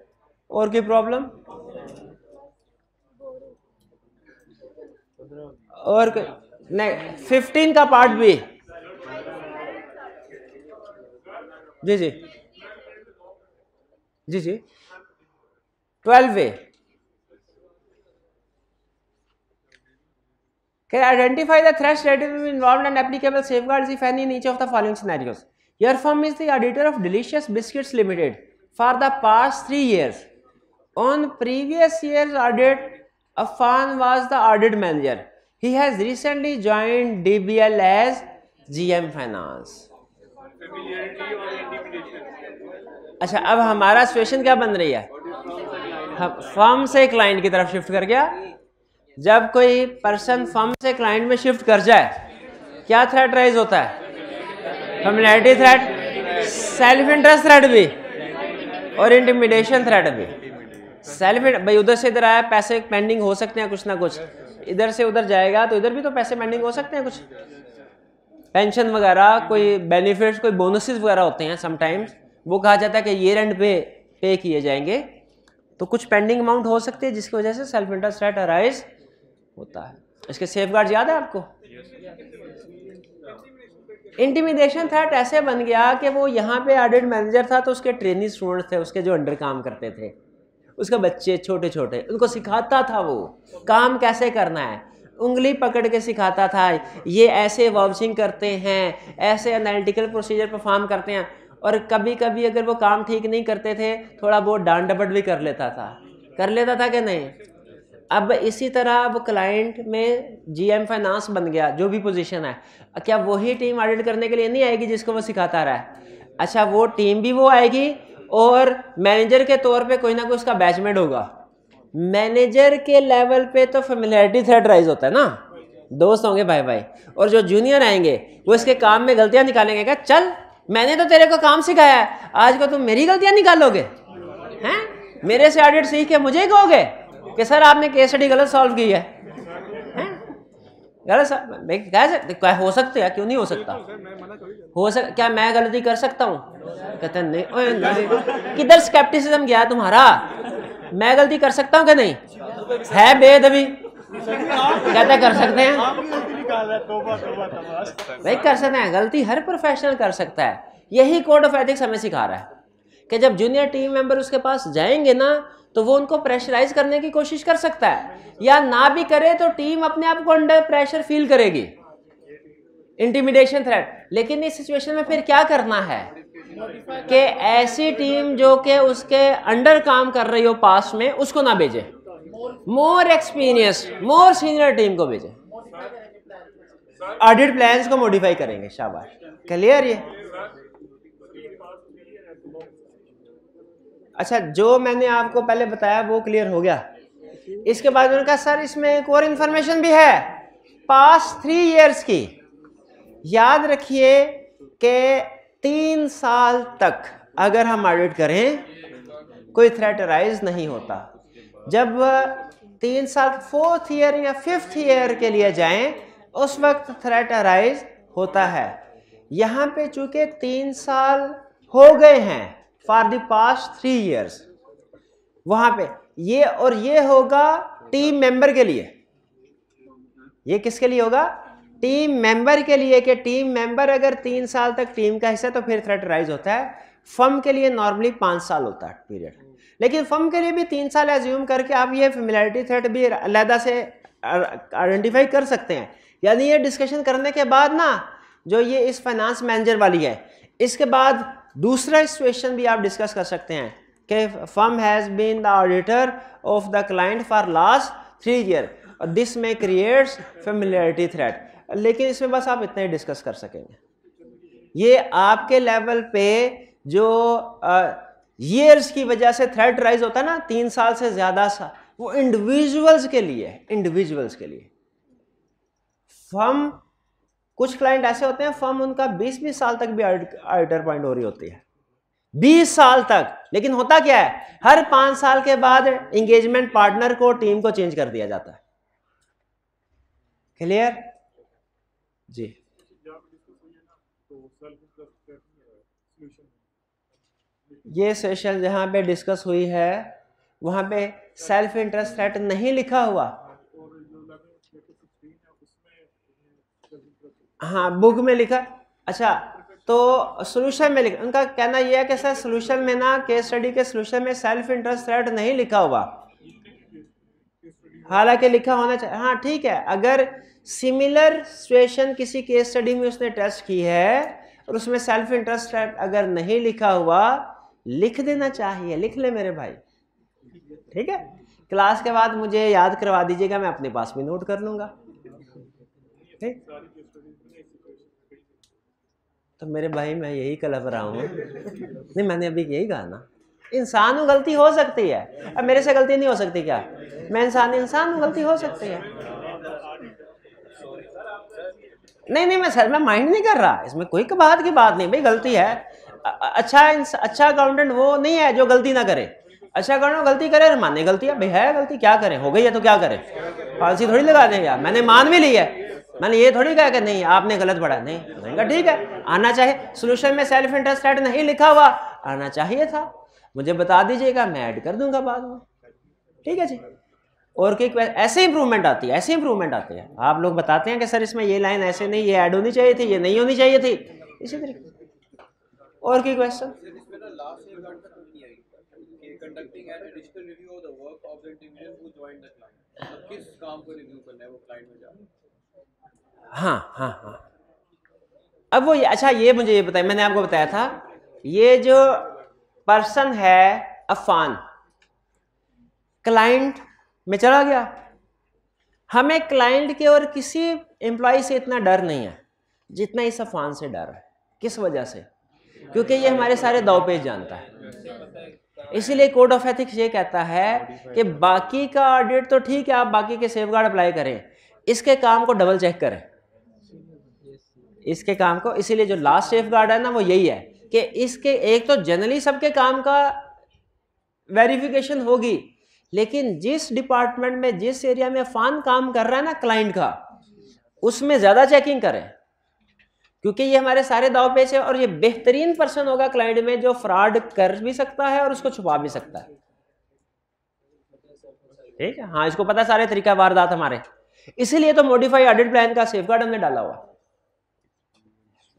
और कोई प्रॉब्लम? और नहीं 15 का पार्ट बी। जी जी जी जी 12A can identify the threats that will be involved and applicable safeguards if any in each of the following scenarios. Your firm is the auditor of Delicious Biscuits Limited for the past 3 years. On previous year's audit, Affan was the audit manager. He has recently joined DBL as GM Finance. अच्छा, अब हमारा situation क्या बन रही है? हम firm से client की तरफ शिफ्ट कर गया। जब कोई पर्सन फर्म से क्लाइंट में शिफ्ट कर जाए, क्या थ्रेट राइज होता है? Familiarity threat, self interest threat भी और इंटिमिडेशन थ्रेट भी। सेल्फ, भाई उधर से इधर आया, पैसे पेंडिंग हो सकते हैं कुछ ना कुछ, इधर से उधर जाएगा तो इधर भी तो पैसे पेंडिंग हो सकते हैं, कुछ पेंशन वगैरह, कोई बेनिफिट्स, कोई बोनसेस वगैरह होते हैं समटाइम्स, वो कहा जाता है कि ईयर एंड पे किए जाएंगे, तो कुछ पेंडिंग अमाउंट हो सकती है जिसकी वजह से सेल्फ इंटरेस्ट थ्रेट अराइज होता है। इसके सेफगार्ड याद है आपको? इंटिमिडेशन थ्रेट ऐसे बन गया कि वो यहाँ पे ऑडिट मैनेजर था तो उसके ट्रेनिंग स्टूडेंट्स थे उसके जो अंडर काम करते थे, उसके बच्चे छोटे छोटे, उनको सिखाता था वो काम कैसे करना है, उंगली पकड़ के सिखाता था, ये ऐसे वाउचिंग करते हैं, ऐसे एनालिटिकल प्रोसीजर परफॉर्म करते हैं, और कभी कभी अगर वो काम ठीक नहीं करते थे थोड़ा बहुत डांट डपट भी कर लेता था कि नहीं। अब इसी तरह अब क्लाइंट में जीएम फाइनेंस बन गया, जो भी पोजीशन है, क्या वही टीम ऑडिट करने के लिए नहीं आएगी जिसको वो सिखाता रहा है? अच्छा, वो टीम भी वो आएगी और मैनेजर के तौर पे कोई ना कोई उसका बैचमेट होगा। मैनेजर के लेवल पे तो फेमिलियरिटी थ्रेट राइज होता है ना, दोस्त होंगे भाई भाई, और जो जूनियर आएंगे वो इसके काम में गलतियां निकालेंगे, क्या चल मैंने तो तेरे को काम सिखाया है, आज को तुम मेरी गलतियां निकालोगे हैं? मेरे से ऑडिट सीख के मुझे कहोगे कि सर आपने केस स्टडी गलत सॉल्व की है? गलत कह सकते, हो सकते हैं, क्यों नहीं हो सकता? क्या मैं गलती कर सकता हूँ? कहते हैं नहीं। किधर स्केप्टिसिज्म गया तुम्हारा? मैं गलती कर सकता हूँ कि नहीं? है बेदबी, कहते कर सकते हैं भाई, कर सकते हैं, गलती हर प्रोफेशनल कर सकता है। यही कोड ऑफ एथिक्स हमें सिखा रहा है कि जब जूनियर टीम मेंबर उसके पास जाएंगे ना तो वो उनको प्रेशराइज करने की कोशिश कर सकता है, या ना भी करे तो टीम अपने आप को अंडर प्रेशर फील करेगी, इंटिमिडेशन थ्रेट। लेकिन इस सिचुएशन में फिर क्या करना है कि ऐसी टीम जो कि उसके अंडर काम कर रही हो पास्ट में, उसको ना भेजे, मोर एक्सपीरियंस, मोर सीनियर टीम को भेजे, ऑडिट प्लान्स को मॉडिफाई करेंगे। शाबाश, क्लियर ये? अच्छा, जो मैंने आपको पहले बताया वो क्लियर हो गया। इसके बाद उन्होंने कहा सर इसमें एक और इंफॉर्मेशन भी है पास्ट 3 इयर्स की। याद रखिए कि 3 साल तक अगर हम ऑडिट करें कोई थ्रेट अराइज नहीं होता। जब 3 साल 4th ईयर या 5th ईयर के लिए जाएं उस वक्त थ्रेट अराइज होता है। यहां पे चूंकि 3 साल हो गए हैं फॉर द पास्ट 3 इयर्स, वहां पे ये और ये होगा टीम मेंबर के लिए। ये किसके लिए होगा? टीम मेंबर के लिए, कि टीम मेंबर अगर 3 साल तक टीम का हिस्सा तो फिर थ्रेट राइज होता है। फर्म के लिए नॉर्मली 5 साल होता है पीरियड, लेकिन फर्म के लिए भी 3 साल एज्यूम करके आप ये फेमिलियरिटी थ्रेट भी अलहदा से आइडेंटिफाई कर सकते हैं। यानी ये डिस्कशन करने के बाद ना, जो ये इस फाइनेंस मैनेजर वाली है, इसके बाद दूसरा सिचुएशन भी आप डिस्कस कर सकते हैं कि firm has been the auditor of the client for last 3 year, this में क्रिएट्स फेमिलियरिटी थ्रेट। लेकिन इसमें बस आप इतना ही डिस्कस कर सकेंगे। ये आपके लेवल पे जो ईयर्स की वजह से थ्रेट राइज होता है ना, 3 साल से ज्यादा सा, वो इंडिविजुअल्स के लिए, इंडिविजुअल्स के लिए। फर्म, कुछ क्लाइंट ऐसे होते हैं फर्म उनका 20-20 साल तक भी ऑडिटर पॉइंट हो रही होती है, 20 साल तक। लेकिन होता क्या है, हर 5 साल के बाद एंगेजमेंट पार्टनर को, टीम को चेंज कर दिया जाता है। क्लियर जी? ये सेशन जहां पे डिस्कस हुई है वहां पे सेल्फ इंटरेस्ट थ्रेट नहीं लिखा हुआ। हाँ बुक में लिखा। अच्छा तो सोल्यूशन में लिखा, उनका कहना यह है कि सर सोल्यूशन में ना, केस स्टडी के सोल्यूशन में सेल्फ इंटरेस्ट थ्रेट नहीं लिखा हुआ, हालांकि लिखा होना चाहिए। हाँ ठीक है, अगर सिमिलर सिचुएशन किसी केस स्टडी में उसने टेस्ट की है और उसमें सेल्फ इंटरेस्ट थ्रेट अगर नहीं लिखा हुआ, लिख देना चाहिए, लिख ले मेरे भाई, ठीक है। क्लास के बाद मुझे याद करवा दीजिएगा, मैं अपने पास भी नोट कर लूंगा, ठीक। तो मेरे भाई मैं यही कलप रहा हूँ, नहीं मैंने अभी यही कहा ना, इंसान हूँ, गलती हो सकती है। अब मेरे से गलती नहीं हो सकती क्या? मैं इंसान हूँ, गलती हो सकती है। नहीं नहीं मैं सर मैं माइंड नहीं कर रहा, इसमें कोई बात की बात नहीं भाई, गलती है। अच्छा अकाउंटेंट वो नहीं है जो गलती ना करे, अच्छा अकाउंटेंट गलती करे, माने गलती है भाई, है गलती, क्या करें, हो गई है तो क्या करें, फांसी थोड़ी लगा दें यार, मैंने मान भी ली है, मैंने ये थोड़ी कहा कि नहीं आपने गलत पढ़ा, नहीं ठीक है, आना चाहिए। सोल्यूशन में सेल्फ इंटरेस्टेड नहीं लिखा हुआ, आना चाहिए था, मुझे बता दीजिएगा, मैं ऐड कर दूंगा बाद में, ठीक है जी। और कोई ऐसे इंप्रूवमेंट आती है, ऐसे इंप्रूवमेंट आते हैं, आप लोग बताते हैं कि सर इसमें ये लाइन ऐसे नहीं, ये ऐड होनी चाहिए थी, ये नहीं होनी चाहिए थी, इसी तरीके। और कोई क्वेश्चन? हाँ हाँ हाँ, अब वो अच्छा ये मुझे ये बताया, मैंने आपको बताया था, ये जो पर्सन है अफान, क्लाइंट में चला गया, हमें क्लाइंट के और किसी एम्प्लॉय से इतना डर नहीं है जितना इस अफान से डर है। किस वजह से? क्योंकि ये हमारे सारे दाव पेच जानता है, इसीलिए कोड ऑफ एथिक्स ये कहता है कि बाकी का ऑडिट तो ठीक है, आप बाकी के सेफगार्ड अप्लाई करें, इसके काम को डबल चेक करें, इसके काम को। इसीलिए जो लास्ट सेफगार्ड है ना वो यही है कि इसके एक तो जनरली सबके काम का वेरिफिकेशन होगी, लेकिन जिस डिपार्टमेंट में जिस एरिया में फान काम कर रहा है ना क्लाइंट का, उसमें ज्यादा चेकिंग करें, क्योंकि ये हमारे सारे दाव पेच है और ये बेहतरीन पर्सन होगा क्लाइंट में जो फ्रॉड कर भी सकता है और उसको छुपा भी सकता है, ठीक है। हाँ इसको पता है सारे तरीका वारदात हमारे, इसीलिए तो मॉडिफाई ऑडिट प्लान का सेफगार्ड हमने डाला हुआ।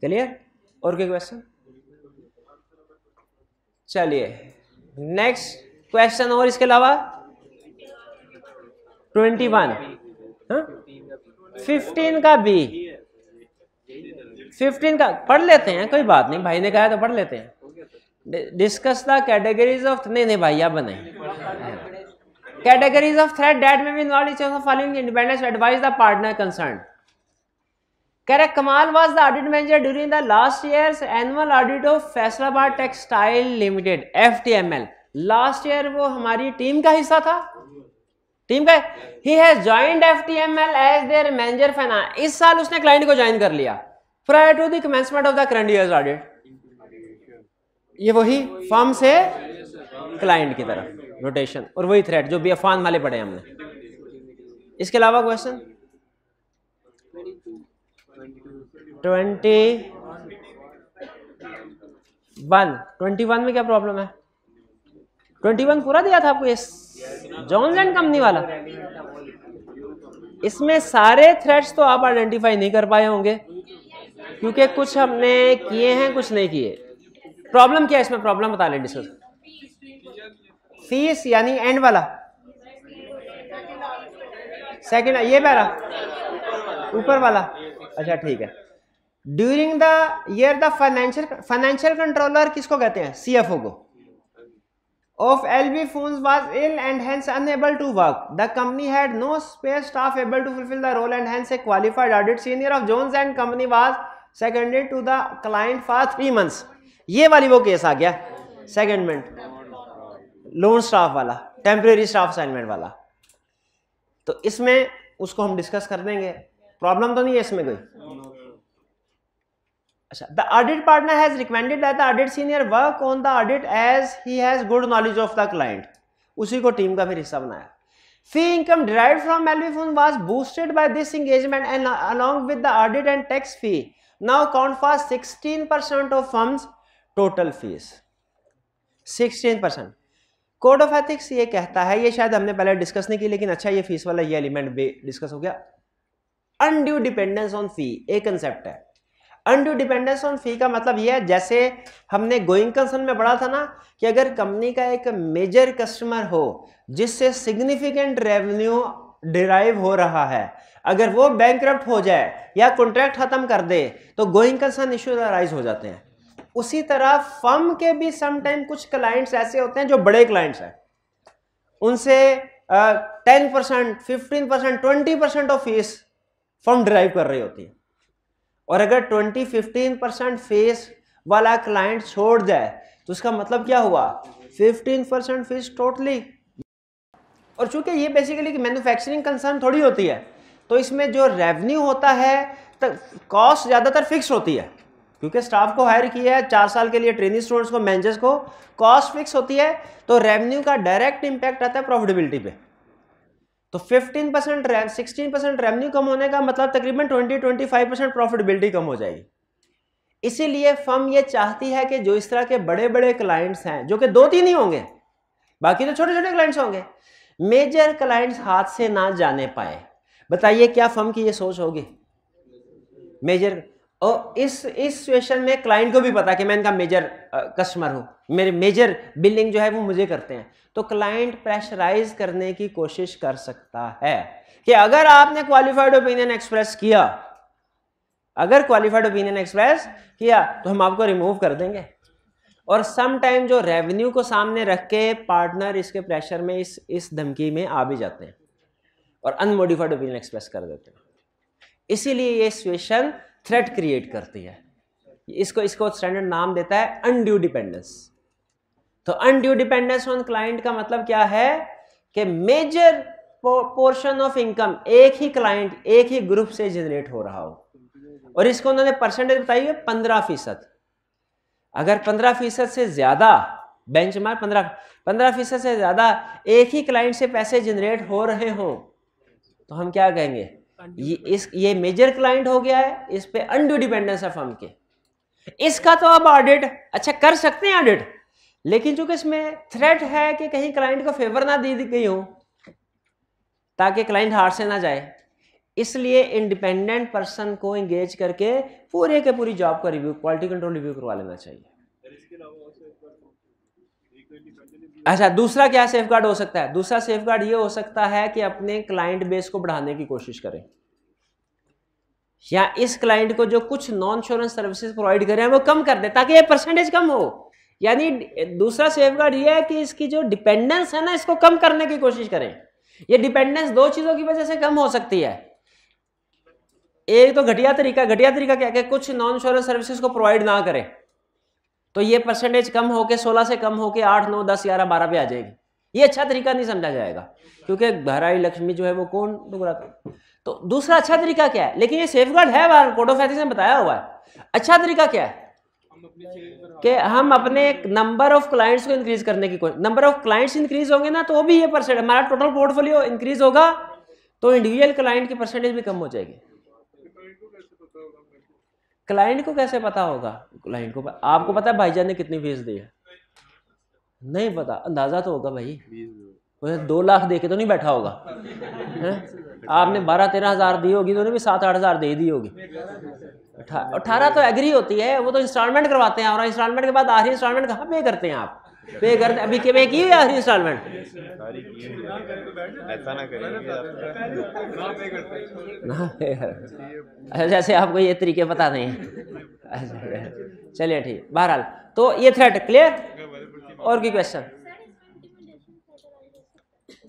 क्लियर? और कोई क्वेश्चन? चलिए नेक्स्ट क्वेश्चन, और इसके अलावा 21, 15 का भी, 15 का पढ़ लेते हैं, कोई बात नहीं, भाई ने कहा तो पढ़ लेते हैं। डिस्कस द कैटेगरीज ऑफ, नहीं भाई आप बने, categories of threat that may be involved in of following independence advise the partner concern. कह रहा Kamal was the audit manager during the last years annual audit of Faisalabad textile limited FTML। Last year वो हमारी team का हिस्सा था, team का। He has joined FTML as their manager finance. इस साल उसने क्लाइंट को ज्वाइन कर लिया prior to the commencement of the current years audit. ये वही फर्म से क्लाइंट की तरफ रोटेशन, और वही थ्रेड जो भी अफान वाले पढ़े हमने। इसके अलावा क्वेश्चन 21 में क्या प्रॉब्लम है? 21 पूरा दिया था आपको, ये जॉन्स एंड कंपनी वाला। इसमें सारे थ्रेड्स तो आप आइडेंटिफाई नहीं कर पाए होंगे, क्योंकि कुछ हमने किए हैं कुछ नहीं किए। प्रॉब्लम क्या है इसमें? प्रॉब्लम बता लें डिस्कस। फीस यानी एंड वाला, सेकंड ये पैरा ऊपर वाला, अच्छा ठीक है। During the year the financial controller किसको कहते हैं? CFO को। of LV Phones was ill and hence unable to work. The company had no spare staff able to fulfill the role and hence a qualified audit senior of Jones and Company was seconded to the client for 3 months. ये वाली वो case आ गया, secondment, loan staff वाला, temporary staff assignment वाला। तो इसमें उसको हम डिस्कस कर देंगे, प्रॉब्लम तो नहीं है इसमें कोई। अच्छा, the audit partner has recommended that the audit senior work on the audit as he has good knowledge of the client. उसी को टीम का फिर हिस्सा बनाया। Fee income derived from LV Phones was boosted by this engagement and along with the audit and tax fee now count for 16% of firm's total fees. 16%। Code of ethics ये कहता है, ये शायद हमने पहले डिस्कस नहीं की, लेकिन अच्छा ये फीस वाला ये एलिमेंट भी डिस्कस हो गया। अनड्यू डिपेंडेंस ऑन फी एक कंसेप्ट है। अनड्यू डिपेंडेंस ऑन फी का मतलब यह है, जैसे हमने गोइंग कंसर्न में पढ़ा था ना कि अगर कंपनी का एक मेजर कस्टमर हो जिससे सिग्निफिकेंट रेवेन्यू डिराइव हो रहा है, अगर वो बैंकरप्ट हो जाए या कॉन्ट्रैक्ट खत्म कर दे तो गोइंग कंसर्न इश्यूज अराइज हो जाते हैं। उसी तरह फर्म के भी समटाइम कुछ क्लाइंट्स ऐसे होते हैं जो बड़े क्लाइंट्स हैं, उनसे 10%, 15%, 20% ऑफ फीस फर्म डिराइव कर रही होती है, और अगर 20-15% फीस वाला क्लाइंट छोड़ जाए तो उसका मतलब क्या हुआ, 15% फीस टोटली। और चूंकि ये बेसिकली मैन्युफैक्चरिंग कंसर्न थोड़ी होती है, तो इसमें जो रेवेन्यू होता है कॉस्ट ज्यादातर फिक्स होती है, क्योंकि स्टाफ को हायर किया है 4 साल के लिए, ट्रेनिंग स्टूडेंट्स को, मैनेजर्स को, कॉस्ट फिक्स होती है, तो रेवेन्यू का डायरेक्ट इंपैक्ट आता है प्रॉफिटेबिलिटी पे। तो 15% 16% रेवेन्यू कम होने का मतलब तकरीबन 20-25% प्रॉफिटेबिलिटी कम हो जाएगी। इसीलिए फर्म ये चाहती है कि जो इस तरह के बड़े बड़े क्लाइंट्स हैं, जो कि 2-3 ही होंगे, बाकी तो छोटे छोटे क्लाइंट्स होंगे, मेजर क्लाइंट्स हाथ से ना जाने पाए। बताइए क्या फर्म की ये सोच होगी? मेजर, और इस सिचुएशन में क्लाइंट को भी पता कि मैं इनका मेजर कस्टमर हूं, मेरे मेजर बिलिंग जो है वो मुझे करते हैं, तो क्लाइंट प्रेशराइज करने की कोशिश कर सकता है कि अगर आपने क्वालिफाइड ओपिनियन एक्सप्रेस किया, अगर क्वालिफाइड ओपिनियन एक्सप्रेस किया तो हम आपको रिमूव कर देंगे। और सम टाइम जो रेवेन्यू को सामने रख के पार्टनर इसके प्रेशर में, इस धमकी में आ भी जाते हैं और अनमोडिफाइड ओपिनियन एक्सप्रेस कर देते हैं। इसीलिए ये सिचुएशन थ्रेट क्रिएट करती है। इसको स्टैंडर्ड नाम देता है अनड्यू डिपेंडेंस। तो अनड्यू डिपेंडेंस ऑन क्लाइंट का मतलब क्या है कि मेजर पोर्शन ऑफ इनकम एक ही क्लाइंट, एक ही ग्रुप से जनरेट हो रहा हो, और इसको उन्होंने परसेंटेज बताई है 15%। अगर 15% से ज्यादा बेंचमार्क 15% से ज्यादा एक ही क्लाइंट से पैसे जनरेट हो रहे हो तो हम क्या कहेंगे, ये मेजर क्लाइंट हो गया है, इस पे अनड्यू डिपेंडेंस है फर्म के। इसका तो अब ऑडिट अच्छा कर सकते हैं ऑडिट, लेकिन चूंकि इसमें थ्रेट है कि कहीं क्लाइंट को फेवर ना दी गई हो ताकि क्लाइंट हाथ से ना जाए, इसलिए इंडिपेंडेंट पर्सन को एंगेज करके पूरे के पूरी जॉब का रिव्यू, क्वालिटी कंट्रोल रिव्यू करवा लेना चाहिए। अच्छा, दूसरा क्या सेफगार्ड हो सकता है? दूसरा सेफगार्ड ये हो सकता है कि अपने क्लाइंट बेस को बढ़ाने की कोशिश करें, या इस क्लाइंट को जो कुछ नॉन इंश्योरेंस सर्विसेज प्रोवाइड करें वो कम कर दे ताकि ये परसेंटेज कम हो। यानी दूसरा सेफगार्ड ये है कि इसकी जो डिपेंडेंस है ना, इसको कम करने की कोशिश करें। ये डिपेंडेंस 2 चीजों की वजह से कम हो सकती है। एक तो घटिया तरीका क्या है, कुछ नॉन इंश्योरेंस सर्विसेज को प्रोवाइड ना करें तो ये परसेंटेज कम होके 16 से कम होके 8, 9, 10, 11, 12 पे आ जाएगी। ये अच्छा तरीका नहीं समझा जाएगा, क्योंकि भराई लक्ष्मी जो है वो कौन डुगराता। तो दूसरा अच्छा तरीका क्या है, लेकिन ये सेफगार्ड है, बार कोड ऑफ एथिक्स में बताया हुआ है। अच्छा तरीका क्या है कि हम अपने नंबर ऑफ क्लाइंट्स को इंक्रीज करने की कोशिश, नंबर ऑफ क्लाइंट्स इंक्रीज होंगे ना तो भी ये परसेंट, हमारा टोटल पोर्टफोलियो इंक्रीज होगा तो इंडिविजुअल क्लाइंट की परसेंटेज भी कम हो जाएगी। क्लाइंट को कैसे पता होगा? क्लाइंट को आपको पता है भाईजान ने कितनी फीस दी है? नहीं पता, अंदाजा तो होगा भाई, 2 लाख दे के तो नहीं बैठा होगा है? आपने 12-13 हज़ार दी होगी तो उन्हें भी 7-8 हज़ार दे दी होगी। 18 तो एग्री होती है, वो तो इंस्टॉलमेंट करवाते हैं, और इंस्टॉलमेंट के बाद आखिरी इंस्टॉलमेंट कहाँ पे करते हैं आप? पे करते अभी के पे की है आखिरी इंस्टॉलमेंट? ऐसा ना करेंगे अच्छा, जैसे आपको ये तरीके पता नहीं है। चलिए ठीक, बहरहाल तो ये थ्रेट क्लियर। और की क्वेश्चन?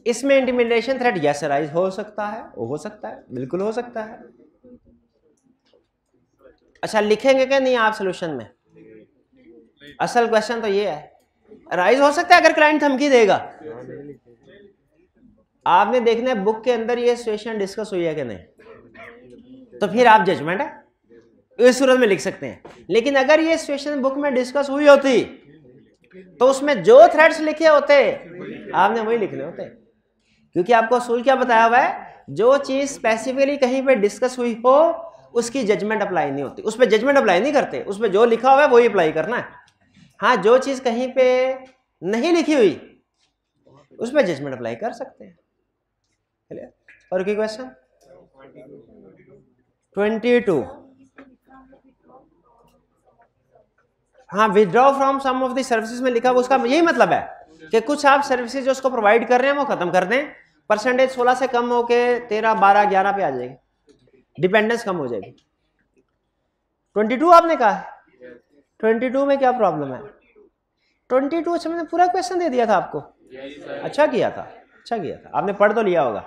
इसमें इंटिमिडेशन थ्रेट यस राइज हो सकता है, हो सकता है, बिल्कुल हो सकता है। अच्छा, लिखेंगे क्या नहीं आप सोल्यूशन में? असल क्वेश्चन तो ये है, राइज हो सकता है अगर क्लाइंट धमकी देगा। आपने देखना है बुक के अंदर ये सिचुएशन डिस्कस हुई है कि नहीं, तो फिर आप जजमेंट है इस सूरत में लिख सकते हैं। लेकिन अगर ये सिचुएशन बुक में डिस्कस हुई होती तो उसमें जो थ्रेड्स लिखे होते आपने वही लिखने होते, क्योंकि आपको असूल क्या बताया हुआ है, जो चीज स्पेसिफिकली कहीं पे डिस्कस हुई हो उसकी जजमेंट अप्लाई नहीं होती, उस पर जजमेंट अप्लाई नहीं करते, उसमें जो लिखा हुआ है वही अप्लाई करना है। हाँ, जो चीज कहीं पे नहीं लिखी हुई उस पर जजमेंट अप्लाई कर सकते हैं। और कोई क्वेश्चन? 22। हाँ, withdraw from some of the services में लिखा हुआ, उसका यही मतलब है कि कुछ आप सर्विसेज जो उसको प्रोवाइड कर रहे हैं वो खत्म कर दें, परसेंटेज 16 से कम होके 13, 12, 11 पे आ जाएगी, डिपेंडेंस कम हो जाएगी। 22 आपने कहा, 22 में क्या प्रॉब्लम है? 22 अच्छा, मैंने पूरा क्वेश्चन दे दिया था आपको। अच्छा किया था, अच्छा किया था, आपने पढ़ तो लिया होगा,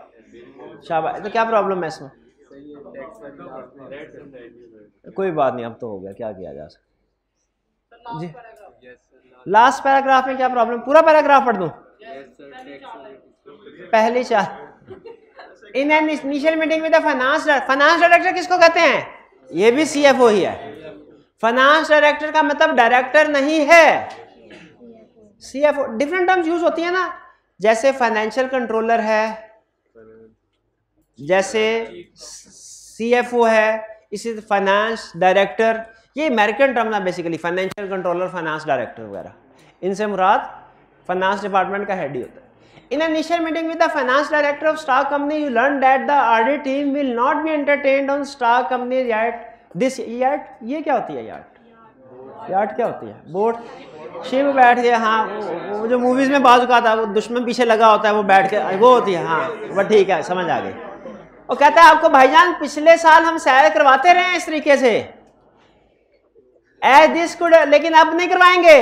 शाबाश। तो क्या प्रॉब्लम है इसमें? कोई बात नहीं, अब तो हो गया, क्या किया जा सकता जी। लास्ट पैराग्राफ में क्या प्रॉब्लम? पूरा पैराग्राफ पढ़ दूं? पहली 4। In an initial meeting with the finance director किसको कहते हैं? ये भी सीएफओ ही है। फाइनेंस डायरेक्टर का मतलब डायरेक्टर नहीं है, सीएफओ। डिफरेंट टर्म्स यूज होती है ना, जैसे फाइनेंशियल कंट्रोलर है, जैसे सीएफओ है, इसी फाइनेंस डायरेक्टर, ये अमेरिकन टर्म ना basically, financial controller, finance director वगैरह, इनसे मुराद फाइनेंस डिपार्टमेंट का हेड ही होता है। In initial meeting with the finance director of stock company you learn that the audit team will not be entertained on stock company yard this yard. ये क्या होती है yard? Yard क्या होती है? बोट, शिप बैठ के, हाँ वो जो मूवीज में बाजू का था, वो दुश्मन पीछे लगा होता है, वो बैठ के, वो होती है, हाँ वो ठीक है, समझ आ गई। वो कहता है आपको भाईजान पिछले साल हम सैर करवाते रहे इस तरीके से एज दिस कुड, लेकिन अब नहीं करवाएंगे,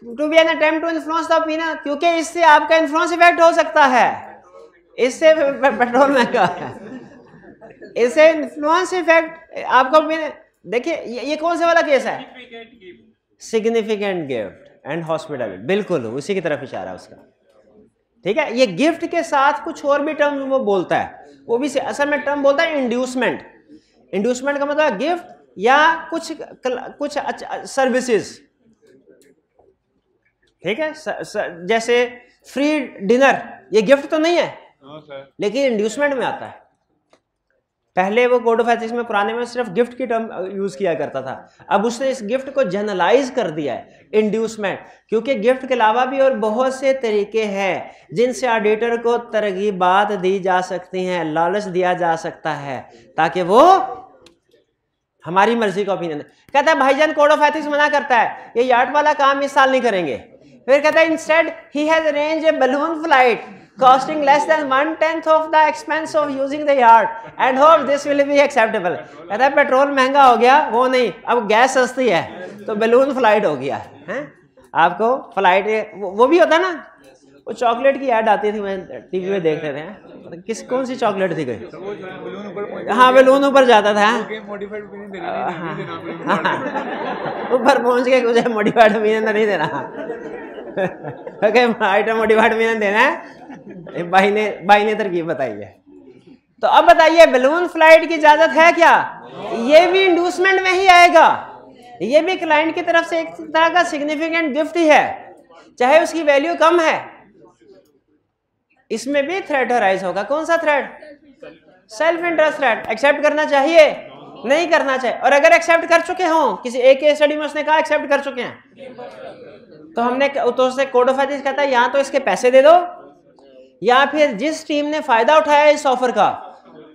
to be an attempt to influence the opinion, क्योंकि इससे आपका इन्फ्लुएंस इफेक्ट हो सकता है, इससे पेट्रोल महंगा है, इससे इन्फ्लुएंस इफेक्ट आपको। देखिए ये कौन से वाला केस है? सिग्निफिकेंट गिफ्ट एंड हॉस्पिटल, बिल्कुल उसी की तरफ इशारा है उसका, ठीक है। ये गिफ्ट के साथ कुछ और भी टर्म वो बोलता है, वो भी असल में टर्म बोलता है इंड्यूसमेंट। इंड्यूसमेंट का मतलब गिफ्ट या कुछ सर्विसेज, ठीक है। जैसे फ्री डिनर, ये गिफ्ट तो नहीं है, लेकिन इंड्यूसमेंट में आता है। पहले वो कोड ऑफ एथिक्स में पुराने में सिर्फ गिफ्ट की टर्म यूज किया करता था, अब उसने इस गिफ्ट को जनरलाइज कर दिया है, इंड्यूसमेंट, क्योंकि गिफ्ट के अलावा भी और बहुत से तरीके हैं जिनसे ऑडिटर को तरगीबात दी जा सकती हैं, लालच दिया जा सकता है, ताकि वो हमारी मर्जी का ओपिनियन। कहता है भाईजान कोड ऑफ एथिक्स मना करता है ये यार्ड वाला काम इस साल नहीं करेंगे। फिर कहता है instead he has arranged A balloon flight costing less than 1/10 of the expense of using the yard and hope this will be acceptable। कहता है पेट्रोल महंगा हो गया, वो नहीं, अब गैस सस्ती है तो बलून फ्लाइट हो गया है। आपको फ्लाइट वो भी होता है ना, वो चॉकलेट की ऐड आती थी, मैं टीवी में देखते थे, कौन सी चॉकलेट थी कोई, हाँ बलून ऊपर जाता था, ऊपर पहुंच के मुझे मॉडिफाइड ओपिनियन नहीं देना, आइटम मॉडिफाइड ओपिनियन देना है, भाई ने तरकीब बताई है। तो अब बताइए बलून फ्लाइट की इजाजत है क्या? ये भी इंड्यूसमेंट में ही आएगा, ये भी क्लाइंट की तरफ से एक तरह का सिग्निफिकेंट गिफ्ट ही है, चाहे उसकी वैल्यू कम है। इसमें भी थ्रेट अराइज होगा। कौन सा threat? Self interest threat. Accept करना चाहिए, नहीं करना चाहिए, और अगर एक्सेप्ट कर चुके हों, किसी एक केस स्टडी में उसने कहा एक्सेप्ट कर चुके हैं, तो हमने तो उससे कोड ऑफ एथिक्स कहता है या तो इसके पैसे दे दो, या फिर जिस टीम ने फायदा उठाया इस ऑफर का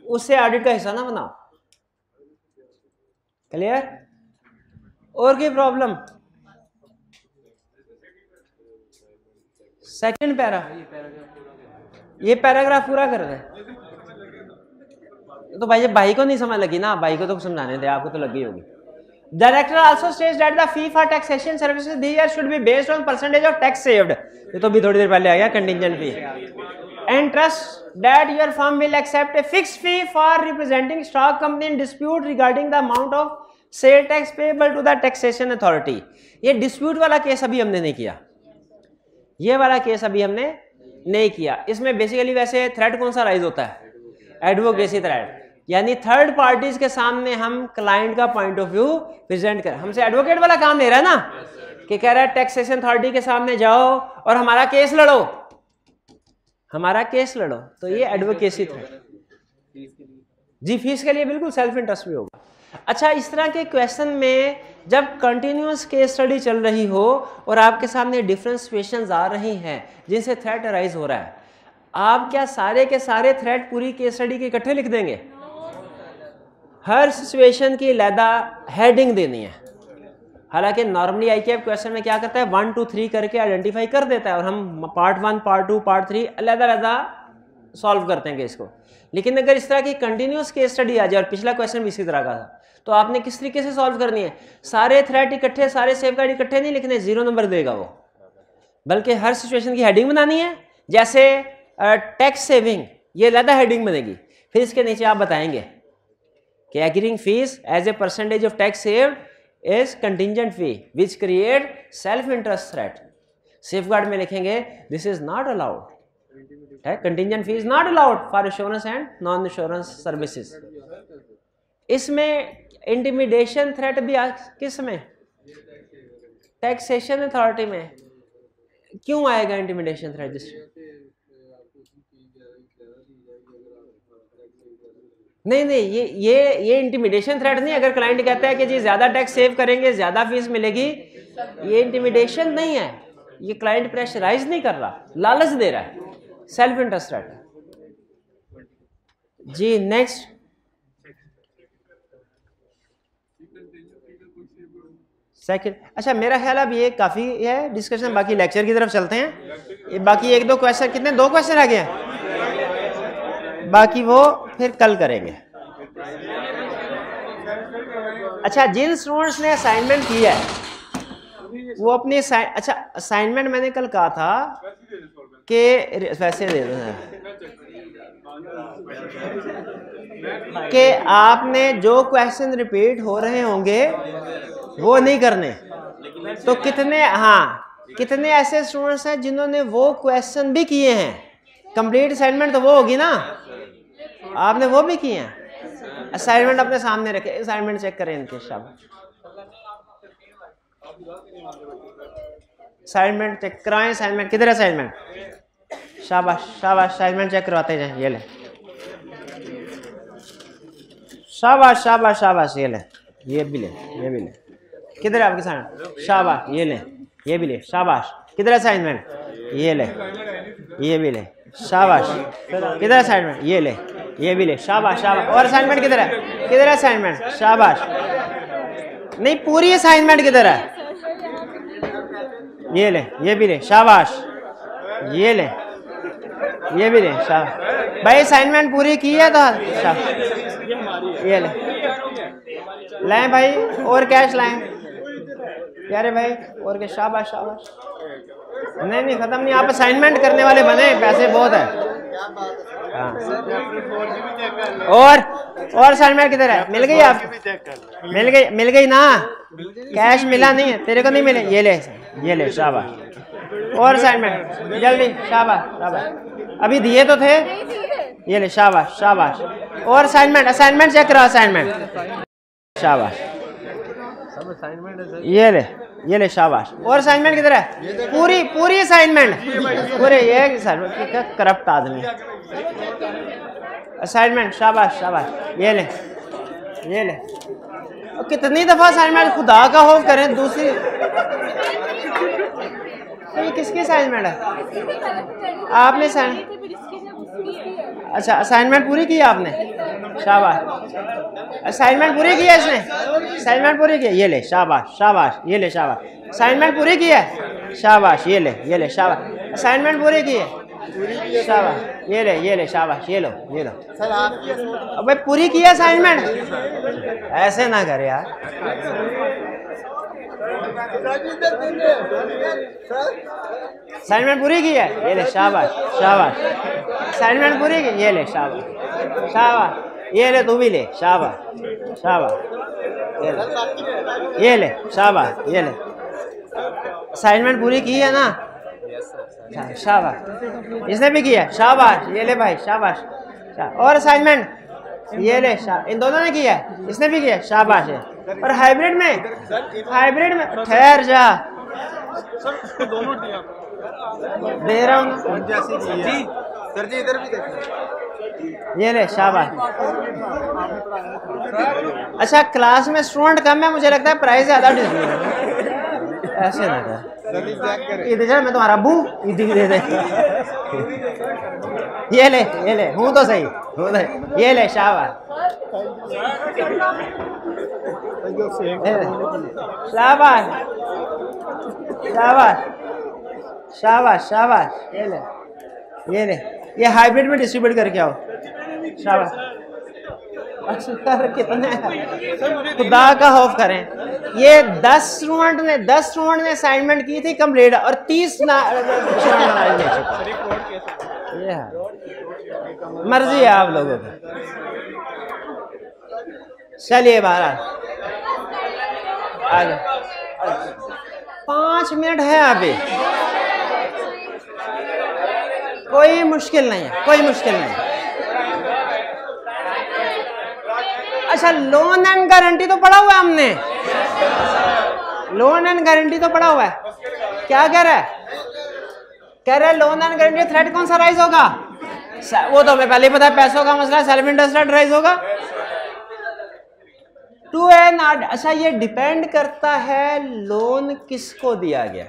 उससे ऑडिट का हिस्सा ना बनाओ। क्लियर? और कोई प्रॉब्लम? सेकंड पैरा, ये पैराग्राफ पूरा कर दे। तो भाई को नहीं समझ लगी ना, भाई को तो समझाने थे, आपको तो लगी होगी। Director also states that the fee for taxation services this year should be based on percentage of tax saved। ये तो भी थोड़ी देर पहले आ गया, contingent fee। And trust that your firm will accept a fixed fee for representing stock company in dispute regarding the amount of sale tax payable to the taxation authority। ये dispute वाला case अभी हमने नहीं किया, ये वाला case अभी हमने नहीं किया। इसमें बेसिकली वैसे थ्रेट कौन सा राइज होता है? एडवोकेसी थ्रेट, यानी थर्ड पार्टीज के सामने हम क्लाइंट का पॉइंट ऑफ व्यू प्रेजेंट कर, हमसे एडवोकेट वाला काम ले रहा है ना, कि कह रहा है टैक्सेशन अथॉरिटी के सामने जाओ और हमारा केस लड़ो, हमारा केस लड़ो, तो ये एडवोकेसी थ्रेट जी। फीस के लिए बिल्कुल सेल्फ इंटरेस्ट भी होगा। अच्छा, इस तरह के क्वेश्चन में जब कंटिन्यूअस केस स्टडी चल रही हो और आपके सामने डिफरेंट सिचुएशंस आ रही हैं जिनसे थ्रेट अराइज हो रहा है, आप क्या सारे के सारे थ्रेट पूरी केस स्टडी के इकट्ठे लिख देंगे? हर सिचुएशन की अलहदा हेडिंग देनी है। हालांकि नॉर्मली आईक्यूएफ क्वेश्चन में क्या करता है 1 2 3 करके आइडेंटिफाई कर देता है और हम पार्ट 1 पार्ट 2 पार्ट 3 अलग-अलग सॉल्व करते हैं केस को। लेकिन अगर इस तरह की कंटिन्यूस केस स्टडी आ जाए, और पिछला क्वेश्चन भी इसी तरह का था, तो आपने किस तरीके से सॉल्व करनी है, सारे थ्रेट इकट्ठे, सारे सेफगार्ड इकट्ठे नहीं लिखने, 0 नंबर देगा वो, बल्कि हर सिचुएशन की हेडिंग बनानी है। जैसे टैक्स सेविंग, ये अलग हेडिंग बनेगी, फिर इसके नीचे आप बताएंगे कि agreeing fees as a percentage of tax saved is contingent fee which create self interest threat. Safeguard में लिखेंगे this is not allowed, contingent fee is not allowed for insurance and non insurance services. इसमें intimidation threat भी किस में, taxation authority में। क्यों आएगा intimidation threat? नहीं नहीं, ये इंटिमिडेशन थ्रेट नहीं। अगर क्लाइंट कहता है कि जी ज्यादा टैक्स सेव करेंगे ज्यादा फीस मिलेगी, ये इंटिमिडेशन नहीं है, ये क्लाइंट प्रेशराइज नहीं कर रहा, लालच दे रहा है, सेल्फ इंटरेस्ट थ्रेट है जी। Next, second. अच्छा, मेरा ख्याल अब ये काफी है डिस्कशन, बाकी लेक्चर की तरफ चलते हैं। ये बाकी 1-2 क्वेश्चन, कितने 2 क्वेश्चन रह गए हैं, बाकी वो फिर कल करेंगे। अच्छा, जिन स्टूडेंट्स ने असाइनमेंट किया है वो अपनी अच्छा असाइनमेंट मैंने कल कहा था कि वैसे दे दो कि आपने जो क्वेश्चन रिपीट हो रहे होंगे वो नहीं करने। तो कितने ऐसे स्टूडेंट्स हैं जिन्होंने वो क्वेश्चन भी किए हैं? कंप्लीट असाइनमेंट तो वो होगी ना, आपने वो भी किए हैं। असाइनमेंट अपने सामने रखे, असाइनमेंट चेक करें इनके। शाबाश, असाइनमेंट चेक कराएं। असाइनमेंट किधर है? असाइनमेंट, शाबाश शाबाश, असाइनमेंट चेक करवाते जाएं। ये ले, शाबाश शाबाश शाबाश, ये ले, ये भी ले, ये भी ले। किधर है आपके असाइनमेंट? शाबाश, ये ले, ये भी ले, शाबाश। किधर है असाइनमेंट? ये ले, ये भी ले, शाबाश। किधर है असाइनमेंट? ये ले, ये भी ले, शाबाश शाबाश। और असाइनमेंट किधर है? किधर है असाइनमेंट? शाबाश। नहीं, पूरी असाइनमेंट किधर है? ये ले, ये भी ले, शाबाश। ये ले, ये भी ले, शाबाश। भाई असाइनमेंट पूरी की है तो ये ले, लाएं भाई, और कैश लाएं प्यारे भाई, और क्या। शाबाश शाबाश। नहीं नहीं, खत्म नहीं, आप असाइनमेंट करने वाले बने, पैसे बहुत है। हाँ। और असाइनमेंट किधर है? मिल गई? आप मिल गई ना? कैश मिला नहीं है तेरे को? नहीं मिले? ये ले, ये ले, शाबाश। और असाइनमेंट जल्दी, शाबाश शाबाश। अभी दिए तो थे, ये ले, शाबाश शाबाश। और असाइनमेंट चेक करो, असाइनमेंट, शाबाश। ये ले, ये ले, शाबाश। और असाइनमेंट किधर है? पूरी असाइनमेंट, पूरे। ये करप्ट आदमी। असाइनमेंट, शाबाश शाबाश। ये ले, ये ले। कितनी दफा असाइनमेंट, खुदा का खौफ करें। दूसरी, तो ये किसकी असाइनमेंट है? आपने अच्छा, असाइनमेंट पूरी की आपने? शाबाश। असाइनमेंट पूरी की है इसने? असाइनमेंट पूरी की है? ये ले, शाबाश शाबाश। ये ले, शाबाश। असाइनमेंट पूरी की है? शाबाश। ये ले, ये ले, शाबाश। असाइनमेंट पूरी की है? शाबाश। ये ले, ये ले, शाबाश। ये लो, ये लो। अबे पूरी की है असाइनमेंट? ऐसे ना करे यार। असाइनमेंट पूरी की है? ये ले, शाबाश शाबाश। असाइनमेंट पूरी की? ये ले, शाबाश शाबाश। ये ले, तू भी ले, शाबाश शाबाश। ये ले, शाबाश। ये ले, असाइनमेंट पूरी की है ना? शाबाश। इसने भी किया? शाबाश। ये ले भाई, शाबाश। और असाइनमेंट? ये ले, इन दोनों ने किया है, इसने भी किया? शाबाश है। और हाइब्रिड में ठहर जा, दे रहा हूँ सर जी, इधर भी। ये ले, शाबाश। अच्छा, क्लास में स्टूडेंट कम है, मुझे लगता है प्राइस ज्यादा डिस्ट्रीब्यूट। ऐसे ना कर, इधर मैं तुम्हारा अबू इधर दे दे। ये ले हूँ तो सही, ये ले शाबाश शाबाश शाबाश शाबाश शाबाश, ये ले ये हाइब्रिड में डिस्ट्रीब्यूट करके आओ, शाबाश। कितने खुदा का खौफ करें। ये 10 स्टूडेंट ने असाइनमेंट की थी कंप्लीट और 30 मर्जी है आप लोगों की। चलिए महाराज आ जाओ, 5 मिनट है अभी, कोई मुश्किल नहीं है, कोई मुश्किल नहीं। अच्छा, लोन एंड गारंटी तो पढ़ा हुआ है हमने, लोन एंड गारंटी तो पढ़ा हुआ है। क्या कह रहा है? कह रहा है लोन एंड गारंटी थ्रेट कौन सा राइज होगा? वो तो हमें पहले ही पता है, पैसों का मसला, सेल्फ इंटरेस्टेड राइज होगा टू एन। अच्छा, ये डिपेंड करता है लोन किसको दिया गया।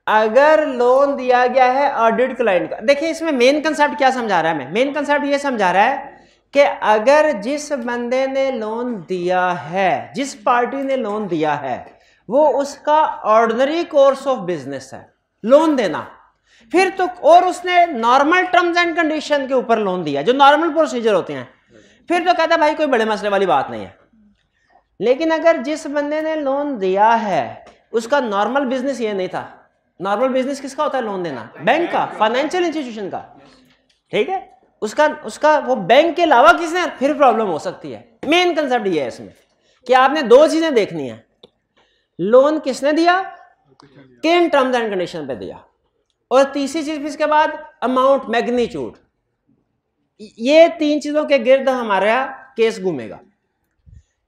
अगर लोन दिया गया है ऑडिट क्लाइंट का, देखिए इसमें मेन कंसेप्ट क्या समझा रहा है हमें, मेन कंसेप्ट ये समझा रहा है कि अगर जिस बंदे ने लोन दिया है, जिस पार्टी ने लोन दिया है, वो उसका ऑर्डिनरी कोर्स ऑफ बिजनेस है लोन देना, फिर तो, और उसने नॉर्मल टर्म्स एंड कंडीशन के ऊपर लोन दिया, जो नॉर्मल प्रोसीजर होते हैं, फिर तो कहता है भाई कोई बड़े मसले वाली बात नहीं है। लेकिन अगर जिस बंदे ने लोन दिया है उसका नॉर्मल बिजनेस ये नहीं था, नॉर्मल बिजनेस किसका होता है? लोन देना, बैंक का, फाइनेंशियल इंस्टीट्यूशन का, ठीक है, उसका वो बैंक के अलावा किसने, फिर प्रॉब्लम हो सकती है। मेन कंसेप्ट ये है इसमें कि आपने 2 चीजें देखनी है, लोन किसने दिया, किन टर्म्स एंड कंडीशन पे दिया, और तीसरी चीज इसके बाद अमाउंट, मैग्नीट्यूड। ये 3 चीजों के गिर्द हमारा केस घूमेगा।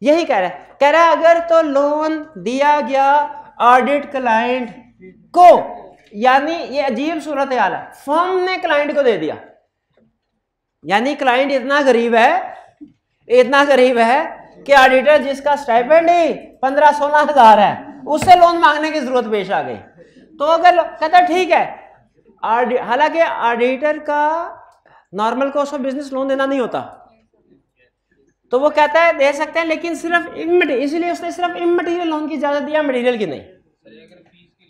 यही कह रहा है अगर तो लोन दिया गया ऑडिट क्लाइंट को, यानी ये अजीब सूरत हाल है, फर्म ने क्लाइंट को दे दिया, यानी क्लाइंट इतना गरीब है कि ऑडिटर जिसका स्टाइपेंड ही 15-16 हजार है, उससे लोन मांगने की जरूरत पेश आ गई। तो अगर कहता ठीक है, हालांकि ऑडिटर का normal course of business loan देना नहीं होता, तो वो कहता है दे सकते हैं, लेकिन सिर्फ इसलिए उसने सिर्फ इमटेरियल लोन की इजाजत दिया, मटेरियल की नहीं,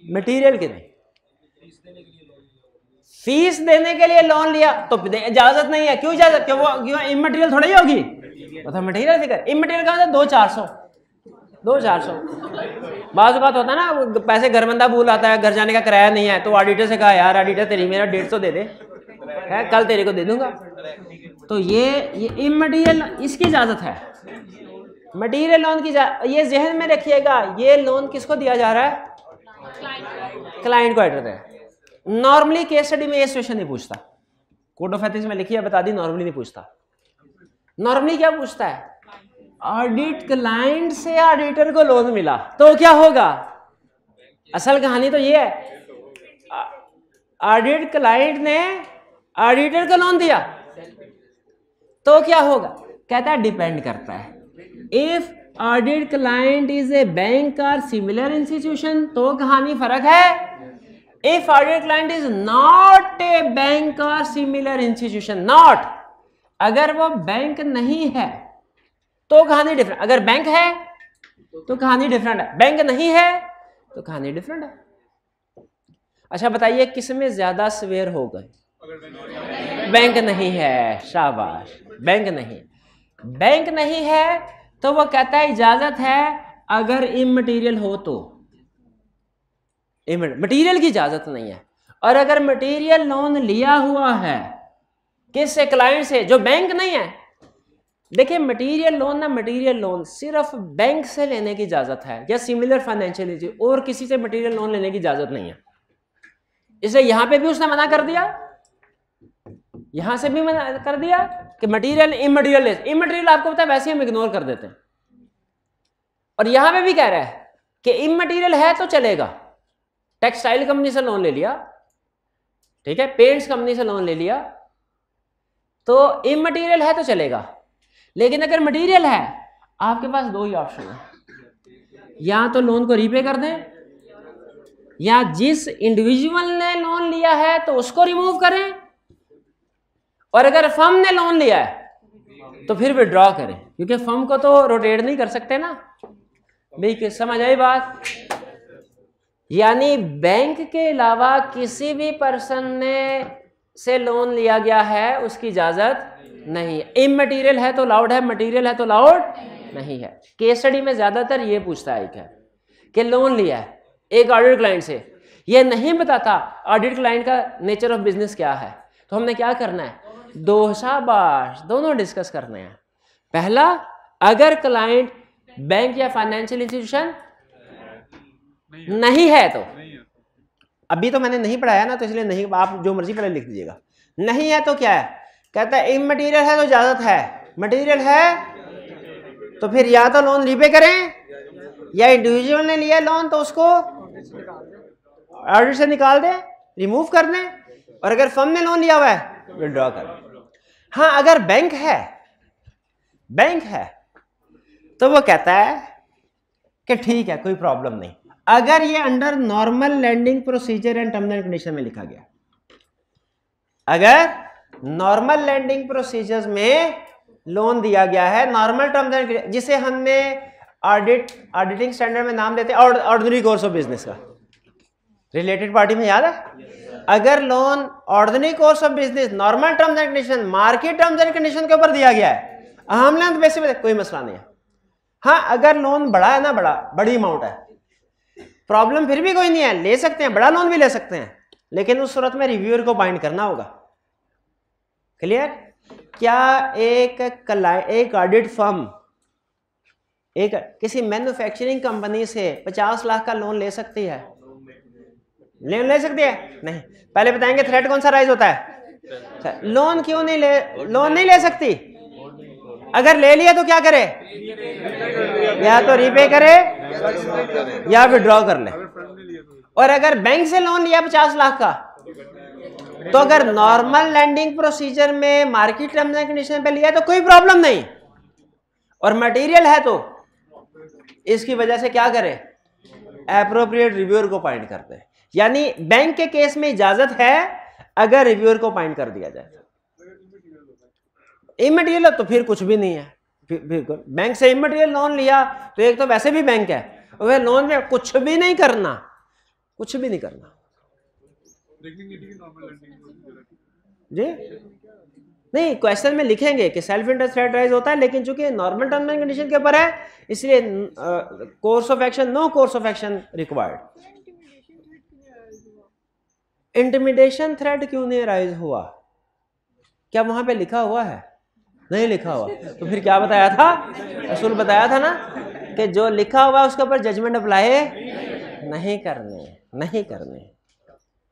मटेरियल की नहीं। फीस देने के लिए लोन लिया तो इजाजत नहीं है, क्यों इजाजत, क्यों इमटेरियल थोड़ी होगी, मतलब मटेरियल फिकर, इमटेरियल का मतलब 200-400 बात होता है ना, पैसे घर बंदा भूल आता है, घर जाने का किराया नहीं है, तो ऑडिटर से कहा यार ऑडिटर तेरी मेरा 150 दे दे, है कल तेरे को दे दूंगा। तो ये इमटेरियल इसकी इजाजत है, मटेरियल लोन की ये जहन में रखिएगा, ये लोन किसको दिया जा रहा है, क्लाइंट को ऑडिटर है। नॉर्मली केस स्टडी में ये सिचुएशन नहीं पूछता, कोड ऑफ एथिक्स में लिखी है बता दी, नॉर्मली नहीं पूछता। नॉर्मली क्या पूछता है, ऑडिट क्लाइंट से ऑडिटर को लोन मिला तो क्या होगा। असल कहानी तो ये है, ऑडिट क्लाइंट ने ऑडिटर को लोन दिया तो क्या होगा, कहता है डिपेंड करता है, if audit client is a bank और सिमिलर इंस्टीट्यूशन तो कहानी फर्क है, if audit client is not a bank और सिमिलर इंस्टीट्यूशन, नॉट, अगर वो बैंक नहीं है तो कहानी डिफरेंट, अगर बैंक है तो कहानी डिफरेंट है, बैंक नहीं है तो कहानी डिफरेंट है। अच्छा बताइए किसमें ज्यादा सवेर हो गए, बैंक नहीं है, शाबाश, बैंक नहीं है तो वो कहता है इजाजत है अगर इमटेरियल हो तो, मटेरियल की इजाजत नहीं है। और अगर मटेरियल लोन लिया हुआ है किससे, क्लाइंट से, जो बैंक नहीं है। देखिए मटेरियल लोन सिर्फ बैंक से लेने की इजाजत है या सिमिलर फाइनेंशियल इंस्टीट्यूशन, और किसी से मटेरियल लोन लेने की इजाजत नहीं है। इसलिए यहां पे भी उसने मना कर दिया, यहां से भी मना कर दिया कि मटेरियल इमटेरियल आपको पता है वैसे हम इग्नोर कर देते हैं, और यहां पे भी कह रहा है कि इमटेरियल है तो चलेगा, टेक्सटाइल कंपनी से लोन ले लिया, ठीक है, पेंट्स कंपनी से लोन ले लिया तो इमटेरियल है तो चलेगा, लेकिन अगर मटेरियल है आपके पास 2 ही ऑप्शन है, या तो लोन को रीपे कर दें या जिस इंडिविजुअल ने लोन लिया है तो उसको रिमूव करें, और अगर फर्म ने लोन लिया है तो फिर विड्रॉ करें, क्योंकि फर्म को तो रोटेट नहीं कर सकते ना भाई। समझ आई बात? यानी बैंक के अलावा किसी भी पर्सन ने से लोन लिया गया है उसकी इजाजत नहीं है। इमटेरियल है तो अलाउड है, मटेरियल है तो अलाउड नहीं है। केस स्टडी में ज्यादातर ये पूछता है कि लोन लिया है एक ऑडिट क्लाइंट से, ये नहीं बताता ऑडिट क्लाइंट का नेचर ऑफ बिजनेस क्या है, तो हमने क्या करना है, दो शाबाश दोनों डिस्कस करने हैं। पहला, अगर क्लाइंट बैंक या फाइनेंशियल इंस्टीट्यूशन नहीं है तो, अभी तो मैंने नहीं पढ़ाया ना तो इसलिए नहीं, आप जो मर्जी पहले लिख दीजिएगा। नहीं है तो क्या है, कहता है इमटेरियल है तो इजाजत है, मटेरियल है तो फिर या तो लोन रीपे करें, या इंडिविजुअल ने लिया लोन तो उसको ऑडिट से निकाल दें, रिमूव कर दें, और अगर फर्म ने लोन लिया हुआ है विड्रॉ कर दें। हाँ, अगर बैंक है तो वो कहता है कि ठीक है कोई प्रॉब्लम नहीं, अगर ये under normal landing procedure and terms and condition में लिखा गया, अगर नॉर्मल लैंडिंग प्रोसीजर्स में लोन दिया गया है, नॉर्मल टर्म्स एंड जिसे हमने ऑडिटिंग स्टैंडर्ड में नाम देते हैं ऑर्डिनरी कोर्स ऑफ बिजनेस का, रिलेटेड पार्टी में याद है, अगर loan ordinary course of business normal terms and condition market terms and condition के ऊपर दिया गया है, आर्म लेंथ बेसिस पे कोई मसला नहीं है। हाँ, अगर लोन बड़ा है ना, बड़ी अमाउंट है, प्रॉब्लम फिर भी कोई नहीं है, ले सकते हैं, बड़ा लोन भी ले सकते हैं, लेकिन उस सूरत में रिव्यूअर को बाइंड करना होगा। क्लियर? क्या एक ऑडिट फर्म किसी मैन्युफैक्चरिंग कंपनी से 50 लाख का लोन ले सकती है? ले सकती है? नहीं। पहले बताएंगे थ्रेट कौन सा राइज होता है। लोन क्यों नहीं ले सकती? अगर ले लिया तो क्या करे, या तो रीपे करे या विड्रॉ कर ले। और अगर बैंक से लोन लिया 50 लाख का, तो अगर नॉर्मल लैंडिंग प्रोसीजर में मार्केट टर्म्स एंड कंडीशन पे लिया तो कोई प्रॉब्लम नहीं, और मटेरियल है तो इसकी वजह से क्या करे, एप्रोप्रिएट रिव्यूअर को अपॉइंट करते हैं। यानी बैंक के केस में इजाजत है अगर रिव्यूअर को अपॉइंट कर दिया जाए। इमटेरियल तो फिर कुछ भी नहीं है, फिर बैंक से इमटेरियल लोन लिया तो एक तो वैसे भी बैंक है, वह लोन में कुछ भी नहीं करना, कुछ भी नहीं करना जी। नहीं, क्वेश्चन में लिखेंगे कि सेल्फ इंटरेस्ट थ्रेट राइज होता है, लेकिन चूंकि नॉर्मल टर्म एंड कंडीशन के ऊपर है इसलिए course of action, no course of action required. Intimidation threat क्यों नहीं राइज हुआ? क्या वहां पे लिखा हुआ है? नहीं लिखा हुआ, तो फिर क्या बताया था, असूल बताया था ना कि जो लिखा हुआ है उसके ऊपर जजमेंट अप्लाई नहीं करने।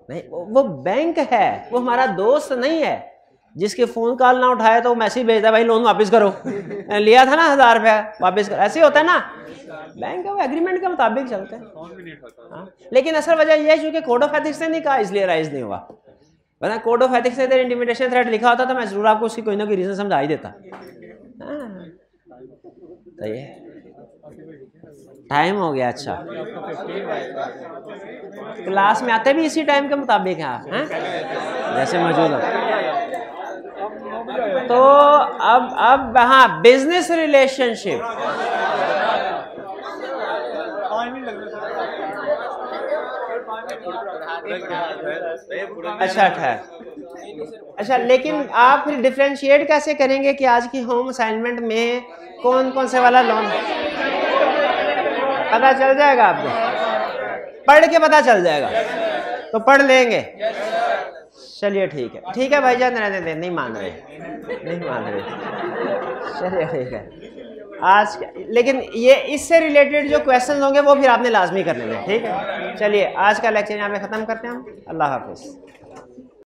नहीं, वो बैंक है, वो हमारा दोस्त नहीं है जिसके फोन कॉल ना उठाए तो मैसेज भेजता भाई लोन वापस करो, लिया था ना 1000 रुपया वापस करो, ऐसे होता है ना। बैंक का एग्रीमेंट के मुताबिक चलते हैं। लेकिन असल वजह यह है क्योंकि कोड ऑफ एथिक्स ने नहीं कहा इसलिए राइज नहीं हुआ, वरना कोड ऑफ एथिक्स ने इंटिमिडेशन थ्रेट लिखा होता तो मैं जरूर आपको उसकी कोई ना कोई रीजन समझा ही देता। सही है, टाइम हो गया। अच्छा, क्लास में आते भी इसी टाइम के मुताबिक हैं आप, हैं जैसे मौजूद हो। तो अब हाँ, बिजनेस रिलेशनशिप। अच्छा, लेकिन आप फिर डिफरेंशिएट कैसे करेंगे कि आज की होम असाइनमेंट में कौन कौन से वाला लोन पता चल जाएगा आपको, पढ़ के पता चल जाएगा, तो पढ़ लेंगे। चलिए ठीक है भाईजान, रहने दें, नहीं मान रहे। चलिए ठीक है आज, लेकिन ये इससे रिलेटेड जो क्वेश्चन होंगे वो फिर आपने लाजमी करने हैं, ठीक है। चलिए आज का लेक्चर यहाँ पे ख़त्म करते हैं हम। अल्लाह हाफिज़।